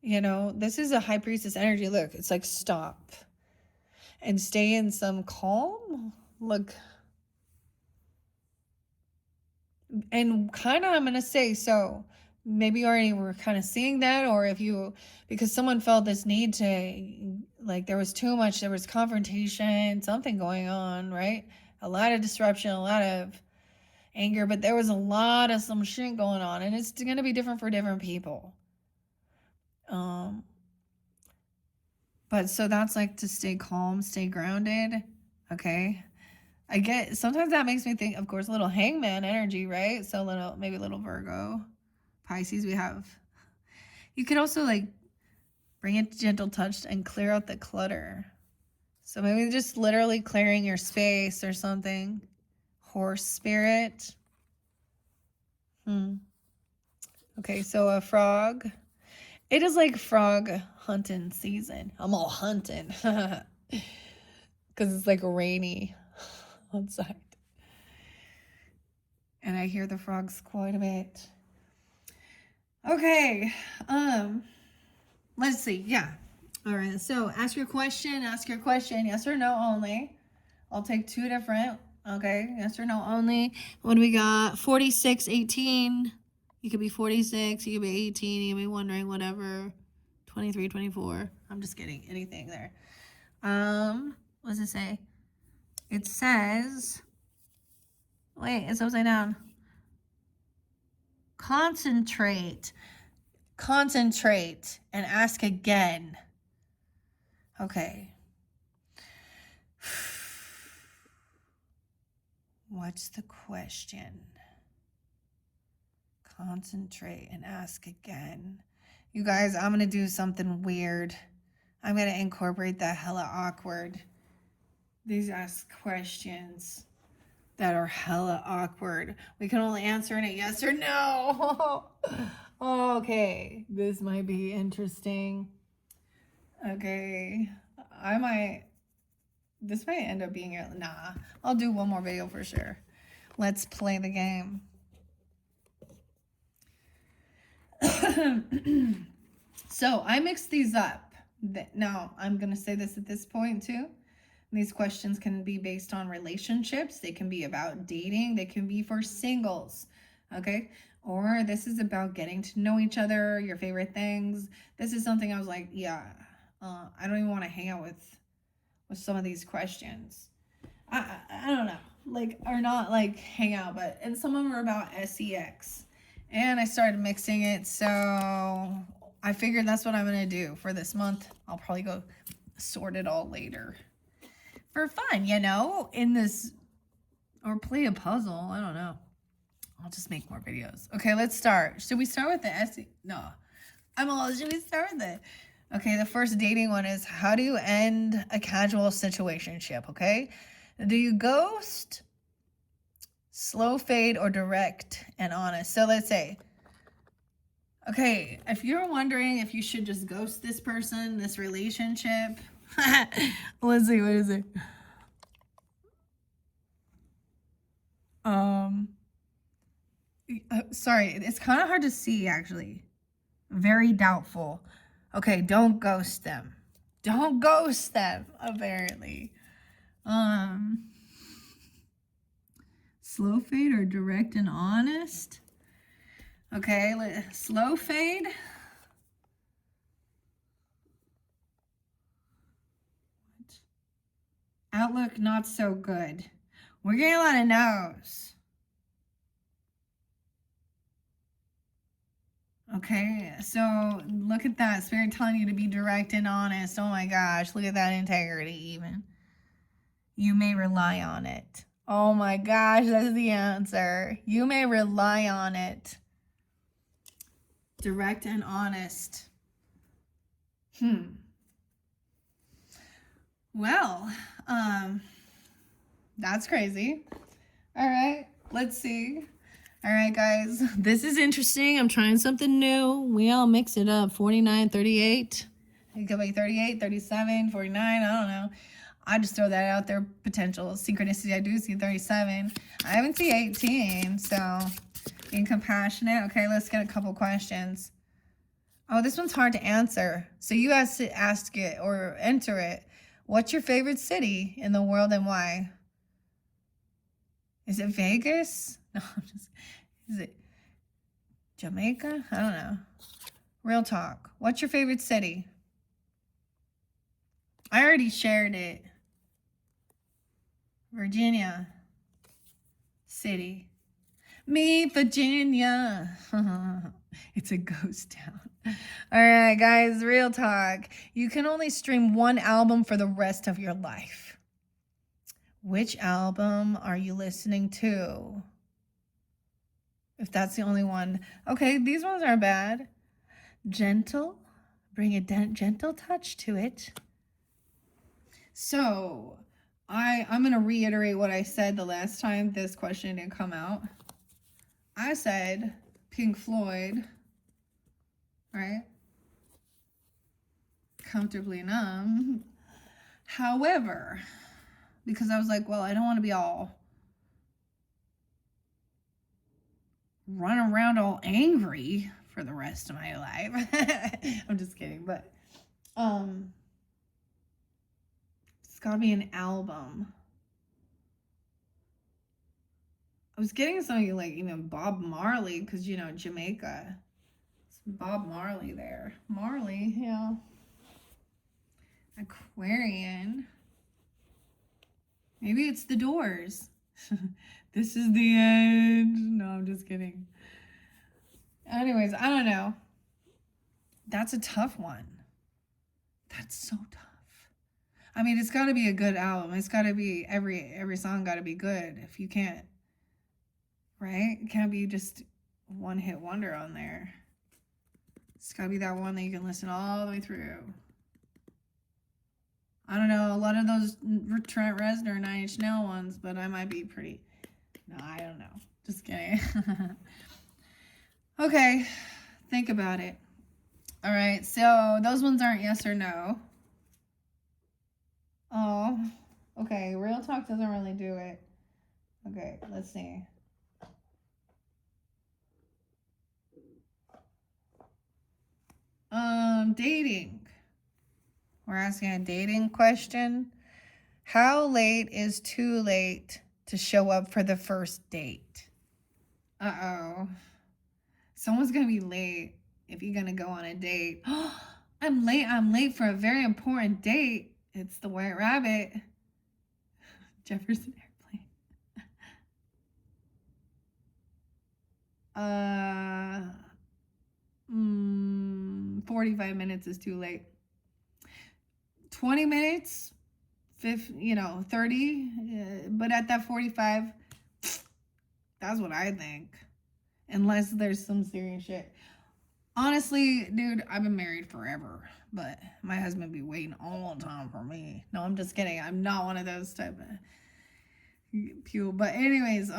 you know, this is a high priestess energy. Look, it's like stop. and stay in some calm. Look, and kind of, I'm going to say, so maybe you already were kind of seeing that, or if you, because someone felt this need to, like, there was too much, there was confrontation, something going on, right? A lot of disruption, a lot of anger, but there was a lot of some shit going on, and it's going to be different for different people. But so that's like to stay calm, stay grounded. Okay. I get, sometimes that makes me think, of course, a little hangman energy, right? So maybe a little Virgo, Pisces we have. You could also like bring it to gentle touch and clear out the clutter. So maybe just literally clearing your space or something. Horse spirit. Okay, so a frog. It is like frog hunting season. I'm all hunting. Because it's like rainy outside. And I hear the frogs quite a bit. Okay. Let's see. Yeah. All right. So ask your question. Yes or no only. I'll take 2 different. Okay. Yes or no only. What do we got? 46, 18. You could be 46. You could be 18. You could be wondering whatever. 23, 24. I'm just kidding. Anything there. What does it say? It says, wait, it's upside down. Concentrate and ask again. Okay. What's the question? Concentrate and ask again. You guys, I'm going to do something weird. I'm going to incorporate the hella awkward. These ask questions that are hella awkward. We can only answer in a yes or no. Okay, this might be interesting. Okay, this might end up being nah, I'll do one more video for sure. Let's play the game. So I mixed these up. Now I'm gonna say this at this point too. These questions can be based on relationships. They can be about dating. They can be for singles. Okay. Or this is about getting to know each other, your favorite things. This is something I was like, yeah, I don't even want to hang out with some of these questions. I don't know, like, or not like hang out, but, and some of them are about sex. And I started mixing it, so I figured that's what I'm going to do for this month. I'll probably go sort it all later. For fun, you know, in this, or play a puzzle. I don't know. I'll just make more videos. Okay, let's start. Should we start with the No. Should we start with it? Okay, the first dating one is, how do you end a casual situationship, okay? Do you ghost, slow fade, or direct and honest? So let's say, okay, if you're wondering if you should just ghost this person, this relationship, let's see, what is it? Sorry, it's kind of hard to see, actually. Very doubtful. Okay, don't ghost them. Don't ghost them, apparently. Slow fade or direct and honest? Okay, slow fade. Outlook not so good. We're getting a lot of no's. Okay, so look at that. Spirit telling you to be direct and honest. Oh my gosh, look at that integrity even. You may rely on it. Oh my gosh, that's the answer. You may rely on it. Direct and honest. Well, that's crazy. All right, let's see. All right, guys, this is interesting. I'm trying something new. We all mix it up. 49, 38. It could be 38, 37, 49. I don't know. I just throw that out there. Potential synchronicity. I do see 37. I haven't seen 18. So being compassionate. Okay, let's get a couple questions. Oh, this one's hard to answer. So you have to ask it or enter it. What's your favorite city in the world and why? Is it Vegas? No, is it Jamaica? I don't know. Real talk. What's your favorite city? I already shared it. Virginia City. Me, Virginia. It's a ghost town. All right, guys, real talk. You can only stream one album for the rest of your life. Which album are you listening to? If that's the only one. Okay, these ones are bad. Gentle. Bring a gentle touch to it. So, I'm going to reiterate what I said the last time this question didn't come out. I said Pink Floyd, right? Comfortably Numb. However, because I was like, well, I don't want to be all run around all angry for the rest of my life. I'm just kidding, but it's gotta be an album. I was getting something like even Bob Marley, because you know Jamaica. It's Bob Marley there. Marley, yeah. Aquarian. Maybe it's The Doors. This is the end. No, I'm just kidding. Anyways, I don't know. That's a tough one. That's so tough. I mean, it's got to be a good album. It's got to be every song got to be good. If you can't, right? It can't be just one hit wonder on there. It's got to be that one that you can listen all the way through. I don't know. A lot of those Trent Reznor, 9 Inch Nails ones, but I might be pretty. No, I don't know. Just kidding. Okay, think about it. All right, so those ones aren't yes or no. Oh, okay. Real talk doesn't really do it. Okay, let's see. Dating. We're asking a dating question. How late is too late to show up for the first date? Uh-oh. Someone's gonna be late if you're gonna go on a date. I'm late for a very important date. It's the White Rabbit. Jefferson Airplane. 45 minutes is too late. 20 minutes, 30, but at that 45, that's what I think. Unless there's some serious shit. Honestly, dude, I've been married forever, but my husband be waiting all the time for me. No, I'm just kidding. I'm not one of those type of people. But anyways,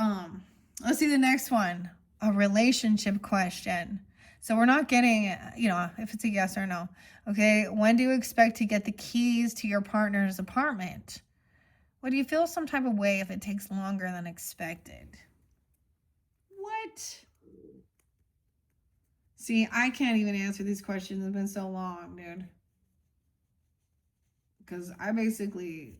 let's see the next one. A relationship question. So we're not getting, if it's a yes or no. Okay, when do you expect to get the keys to your partner's apartment? Would you feel some type of way if it takes longer than expected? What? See, I can't even answer these questions. It's been so long, dude. Because I basically,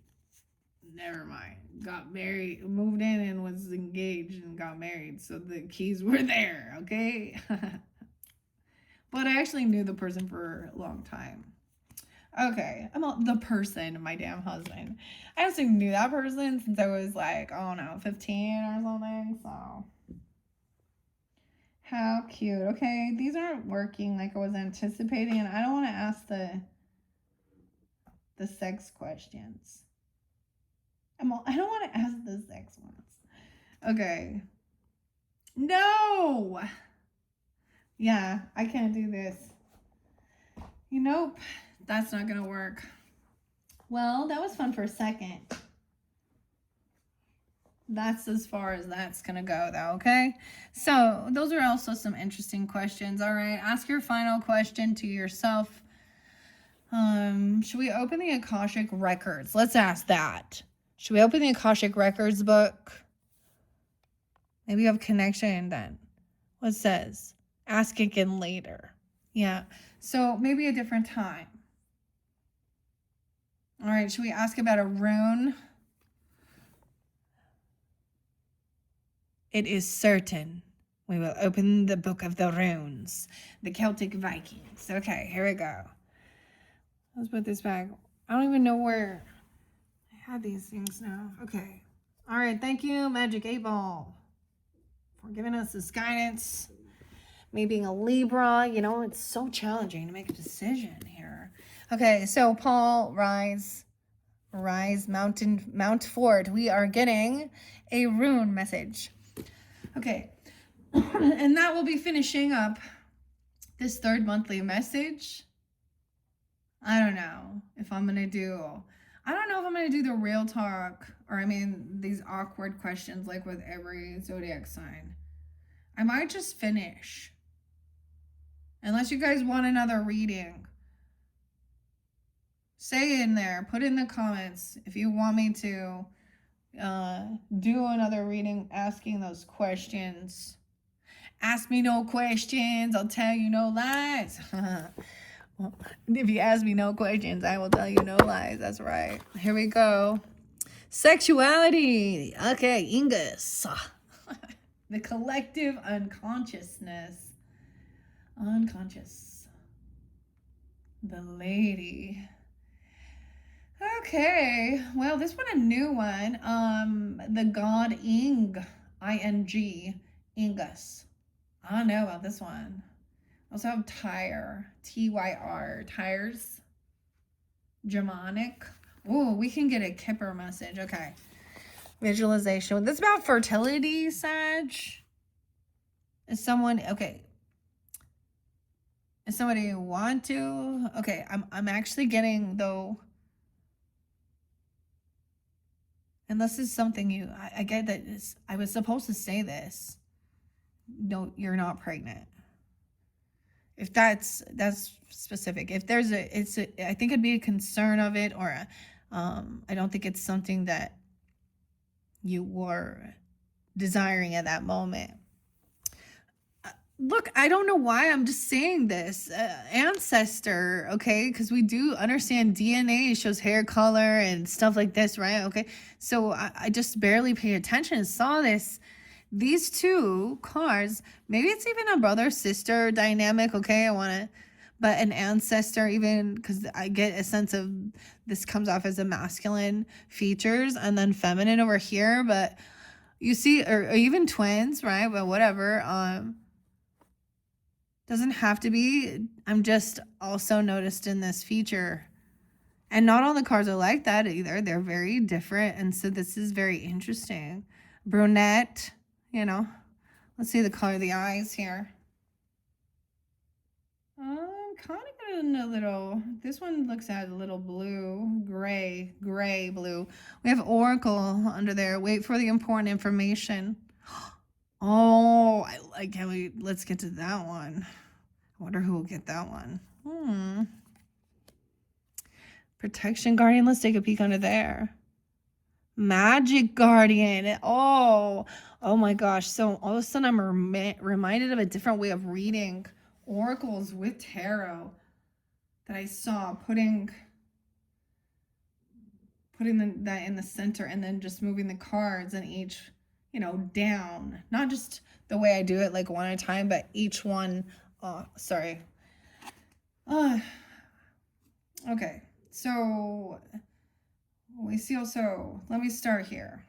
never mind, got married, moved in and was engaged and got married. So the keys were there, okay? But I actually knew the person for a long time. Okay, I'm not the person, my damn husband. I actually knew that person since I was like, I don't know, 15 or something, so. How cute. Okay, these aren't working like I was anticipating, and I don't want to ask the sex questions. I don't want to ask the sex ones. Okay. No! Yeah, I can't do this. Nope, that's not going to work. Well, that was fun for a second. That's as far as that's going to go, though, okay? So, those are also some interesting questions, all right? Ask your final question to yourself. Should we open the Akashic Records? Let's ask that. Should we open the Akashic Records book? Maybe you have connection then. What says? Ask again later. Yeah. So maybe a different time. All right, should we ask about a rune? It is certain we will open the book of the runes. The Celtic Vikings. Okay, here we go. Let's put this back. I don't even know where I had these things now. Okay. All right, thank you, Magic 8 Ball, for giving us this guidance. Me being a Libra, you know, it's so challenging to make a decision here. Okay, so Paul, Rise, Mount Ford. We are getting a rune message. Okay, and that will be finishing up this third monthly message. I don't know if I'm gonna do, I don't know if I'm gonna do the real talk, or I mean these awkward questions like with every zodiac sign. I might just finish. Unless you guys want another reading. Say in there, put in the comments if you want me to do another reading asking those questions. Ask me no questions, I'll tell you no lies. Well, if you ask me no questions, I will tell you no lies. That's right. Here we go. Sexuality. Okay, Ingus. The collective unconsciousness. Unconscious. The lady. Okay, well, this one a new one. The god Ing, I-N-G, Ingus. I don't know about this one. Also have Tyre, T-Y-R, Tires, Germanic. Oh, we can get a Kipper message. Okay, visualization. This is about fertility, Sag. Is someone okay? Is somebody want to? Okay, I'm actually getting though. And this is something I get that I was supposed to say this. No, you're not pregnant. If that's specific. If there's I think it'd be a concern of it, or I don't think it's something that you were desiring at that moment. Look, I don't know why I'm just saying this. Ancestor, okay? Because we do understand DNA shows hair color and stuff like this, right? Okay. So I just barely paid attention and saw this. These two cards, maybe it's even a brother-sister dynamic, okay? But an ancestor, even, because I get a sense of this comes off as a masculine features and then feminine over here. But you see, or even twins, right? But whatever. Doesn't have to be. I'm just also noticed in this feature. And not all the cards are like that either. They're very different. And so this is very interesting. Brunette, you know. Let's see the color of the eyes here. I'm kind of getting a little, this one looks at a little blue, gray blue. We have Oracle under there. Wait for the important information. Oh, I like how let's get to that one. I wonder who will get that one. Protection Guardian. Let's take a peek under there. Magic Guardian. Oh my gosh. So all of a sudden I'm reminded of a different way of reading oracles with tarot that I saw, putting that in the center and then just moving the cards and each, down. Not just the way I do it like one at a time, but each one. Sorry. Okay. So we see also, let me start here.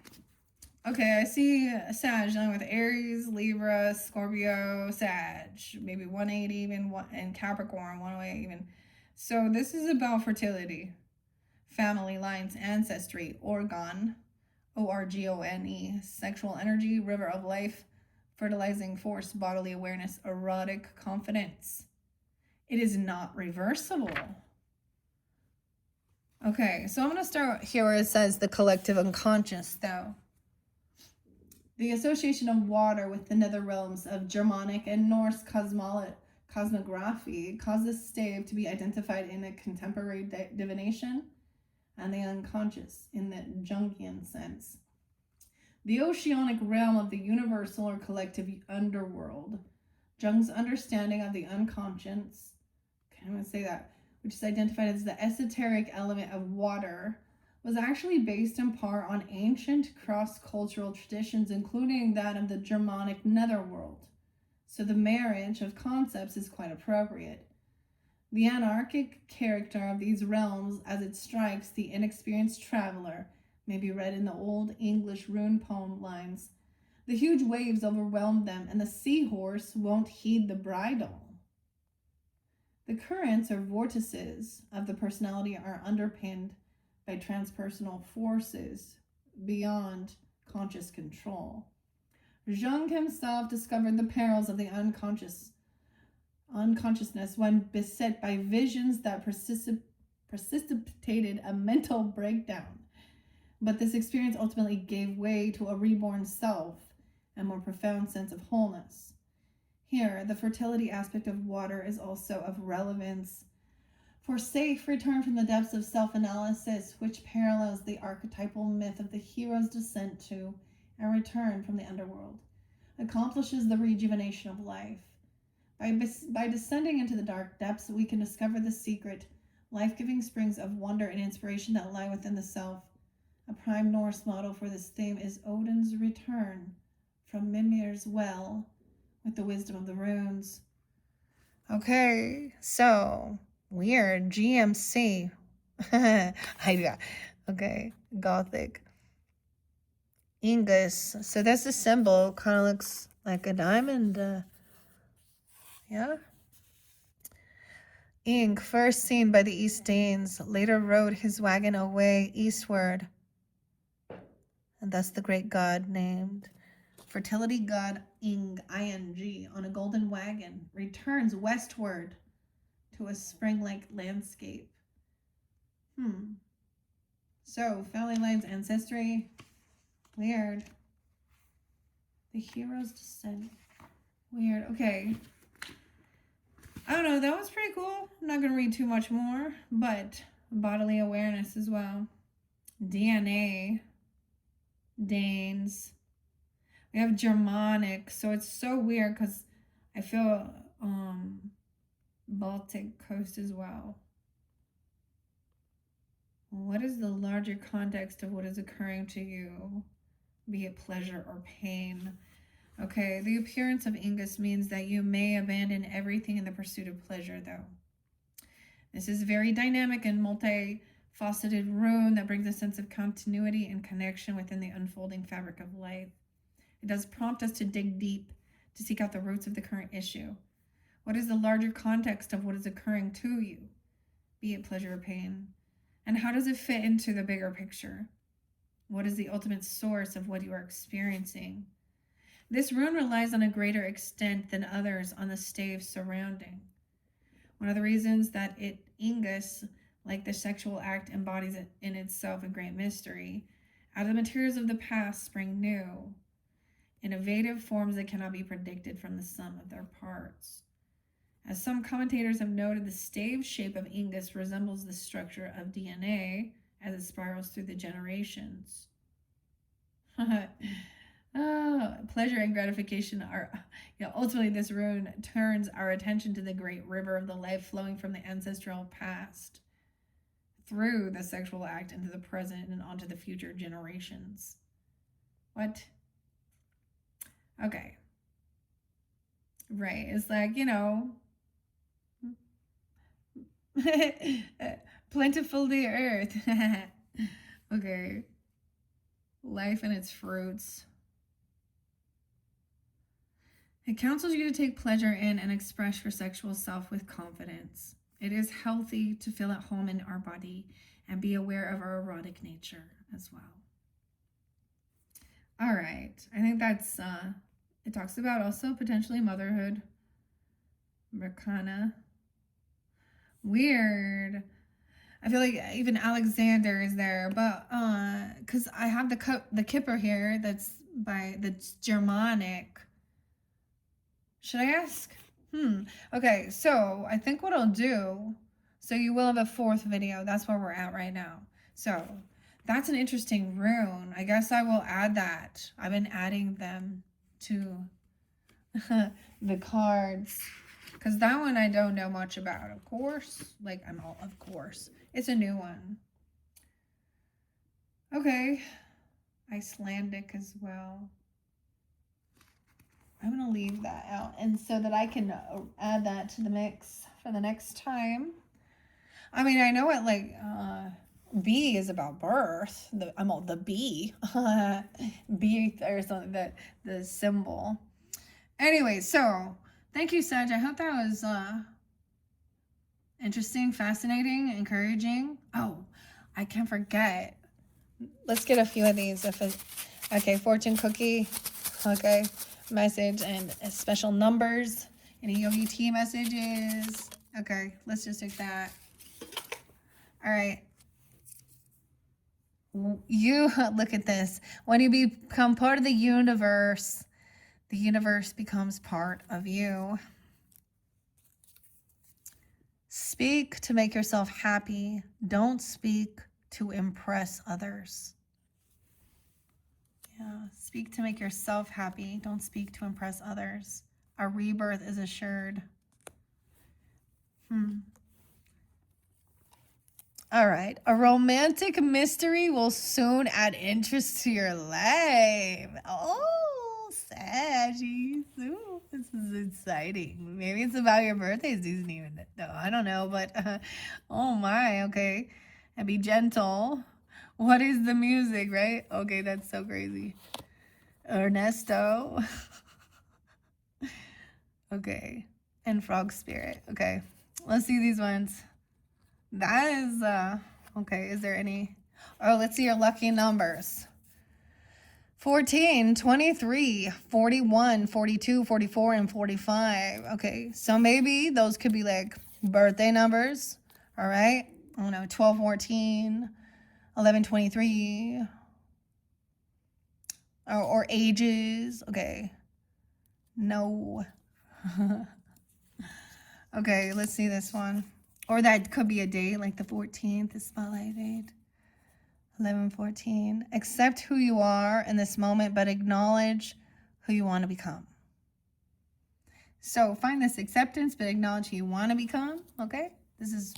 Okay, I see Sag dealing with Aries, Libra, Scorpio, Sag, maybe 180 even, and Capricorn 108 even. So this is about fertility, family lines, ancestry, orgone, O-R-G-O-N-E, sexual energy, river of life, fertilizing force, bodily awareness, erotic confidence. It is not reversible. Okay, so I'm going to start here where it says the collective unconscious, though. The association of water with the nether realms of Germanic and Norse cosmography causes stave to be identified in a contemporary divination and the unconscious in the Jungian sense. The oceanic realm of the universal or collective underworld. Jung's understanding of the unconscious, okay, I'm going to say that, which is identified as the esoteric element of water, was actually based in part on ancient cross-cultural traditions, including that of the Germanic netherworld. So the marriage of concepts is quite appropriate. The anarchic character of these realms as it strikes the inexperienced traveler may be read in the Old English rune poem lines. The huge waves overwhelm them, and the seahorse won't heed the bridle. The currents or vortices of the personality are underpinned by transpersonal forces beyond conscious control. Jung himself discovered the perils of the unconsciousness when beset by visions that precipitated a mental breakdown. But this experience ultimately gave way to a reborn self and more profound sense of wholeness. Here, the fertility aspect of water is also of relevance for safe return from the depths of self-analysis, which parallels the archetypal myth of the hero's descent to and return from the underworld, accomplishes the rejuvenation of life. By descending into the dark depths, we can discover the secret, life-giving springs of wonder and inspiration that lie within the self. A prime Norse model for this theme is Odin's return from Mimir's well with the wisdom of the runes. Okay, so weird. GMC. Okay, Gothic. Ingus. So that's the symbol. Kind of looks like a diamond. Yeah. Ink, first seen by the East Danes, later rode his wagon away eastward. And thus the great god named fertility god Ing, I-N-G, on a golden wagon, returns westward to a spring-like landscape. So, family lines, ancestry, weird. The hero's descent, weird. Okay. I don't know, that was pretty cool. I'm not going to read too much more, but bodily awareness as well. DNA, Danes. We have Germanic, so it's so weird because I feel Baltic coast as well. What is the larger context of what is occurring to you, be it pleasure or pain? Okay, the appearance of Ingus means that you may abandon everything in the pursuit of pleasure, though. This is very dynamic and multifaceted rune that brings a sense of continuity and connection within the unfolding fabric of life. It does prompt us to dig deep, to seek out the roots of the current issue. What is the larger context of what is occurring to you, be it pleasure or pain? And how does it fit into the bigger picture? What is the ultimate source of what you are experiencing? This rune relies on a greater extent than others on the stave surrounding. One of the reasons that Ingus, like the sexual act, embodies it in itself a great mystery. Out of the materials of the past spring new, innovative forms that cannot be predicted from the sum of their parts. As some commentators have noted, the stave shape of Ingus resembles the structure of DNA as it spirals through the generations. Pleasure and gratification are, ultimately this rune turns our attention to the great river of the life flowing from the ancestral past through the sexual act into the present and onto the future generations. What? Okay. Right. It's like, plentiful the earth. Okay. Life and its fruits. It counsels you to take pleasure in and express your sexual self with confidence. It is healthy to feel at home in our body and be aware of our erotic nature as well. All right. I think that's, it talks about also potentially motherhood. Mercana. Weird. I feel like even Alexander is there, but because I have the Kipper here that's Germanic. Should I ask? Okay, so I think what I'll do, so you will have a fourth video. That's where we're at right now. So that's an interesting rune. I guess I will add that. I've been adding them to the cards. Because that one I don't know much about, of course. Like, I'm all, of course. It's a new one. Okay. Icelandic as well. I'm going to leave that out. And so that I can add that to the mix for the next time. I mean, I know what, like, B is about birth. I'm all the B. B or something, the symbol. Anyway, so thank you, Sag. I hope that was interesting, fascinating, encouraging. Oh, I can't forget. Let's get a few of these. Okay, fortune cookie. Okay, message and special numbers. Any Yogi Tea messages. Okay, let's just take that. All right. You look at this. When you become part of the universe becomes part of you. Speak to make yourself happy. Don't speak to impress others. Yeah, speak to make yourself happy. Don't speak to impress others. A rebirth is assured. All right. A romantic mystery will soon add interest to your life. Oh, Saggy. Ooh, this is exciting. Maybe it's about your birthday season even. No, I don't know, but oh my, okay. And be gentle. What is the music, right? Okay, that's so crazy. Ernesto. Okay. And frog spirit. Okay. Let's see these ones. That is, okay, is there any? Oh, let's see your lucky numbers. 14, 23, 41, 42, 44, and 45. Okay, so maybe those could be like birthday numbers, all right? I don't know, 12, 14, 11, 23, or ages, okay. No. Okay, let's see this one. Or that could be a date, like the 14th, the spotlight date. 11/14. Accept who you are in this moment, but acknowledge who you want to become. So find this acceptance, but acknowledge who you want to become, okay? This is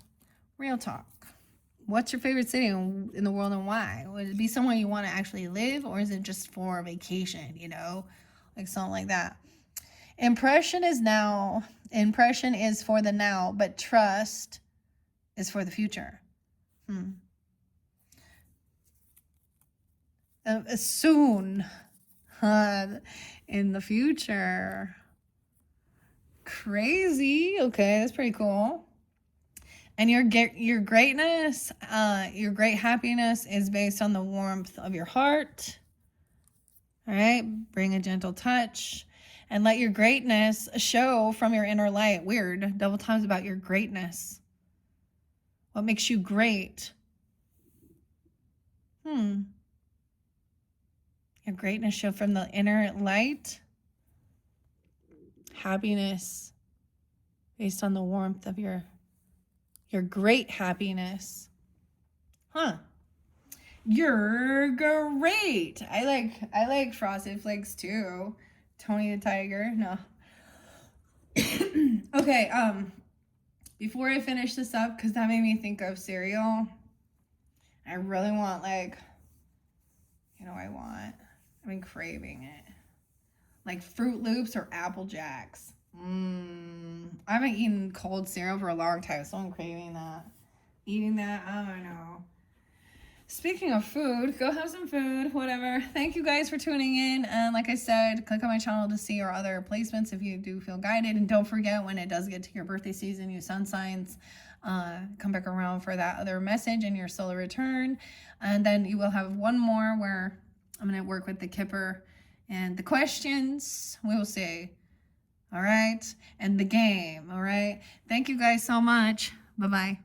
real talk. What's your favorite city in the world and why? Would it be somewhere you want to actually live, or is it just for a vacation, you know? Like something like that. Impression is for the now, but trust is for the future. Soon in the future. Crazy. Okay, that's pretty cool. And your greatness, your great happiness is based on the warmth of your heart. All right, bring a gentle touch. And let your greatness show from your inner light. Weird. Double times about your greatness. What makes you great? Your greatness show from the inner light. Happiness based on the warmth of your great happiness. You're great. I like Frosted Flakes too. Tony the Tiger. No. Okay, before I finish this up, because that made me think of cereal, I really want, like, you know, I've been craving it. Like Fruit Loops or Apple Jacks. I haven't eaten cold cereal for a long time, so I'm craving that. Eating that, I don't know. Speaking of food, go have some food, whatever. Thank you guys for tuning in. And like I said, click on my channel to see our other placements if you do feel guided. And don't forget, when it does get to your birthday season, your sun signs, come back around for that other message and your solar return. And then you will have one more where I'm going to work with the Kipper and the questions. We will see. All right. And the game. All right. Thank you guys so much. Bye-bye.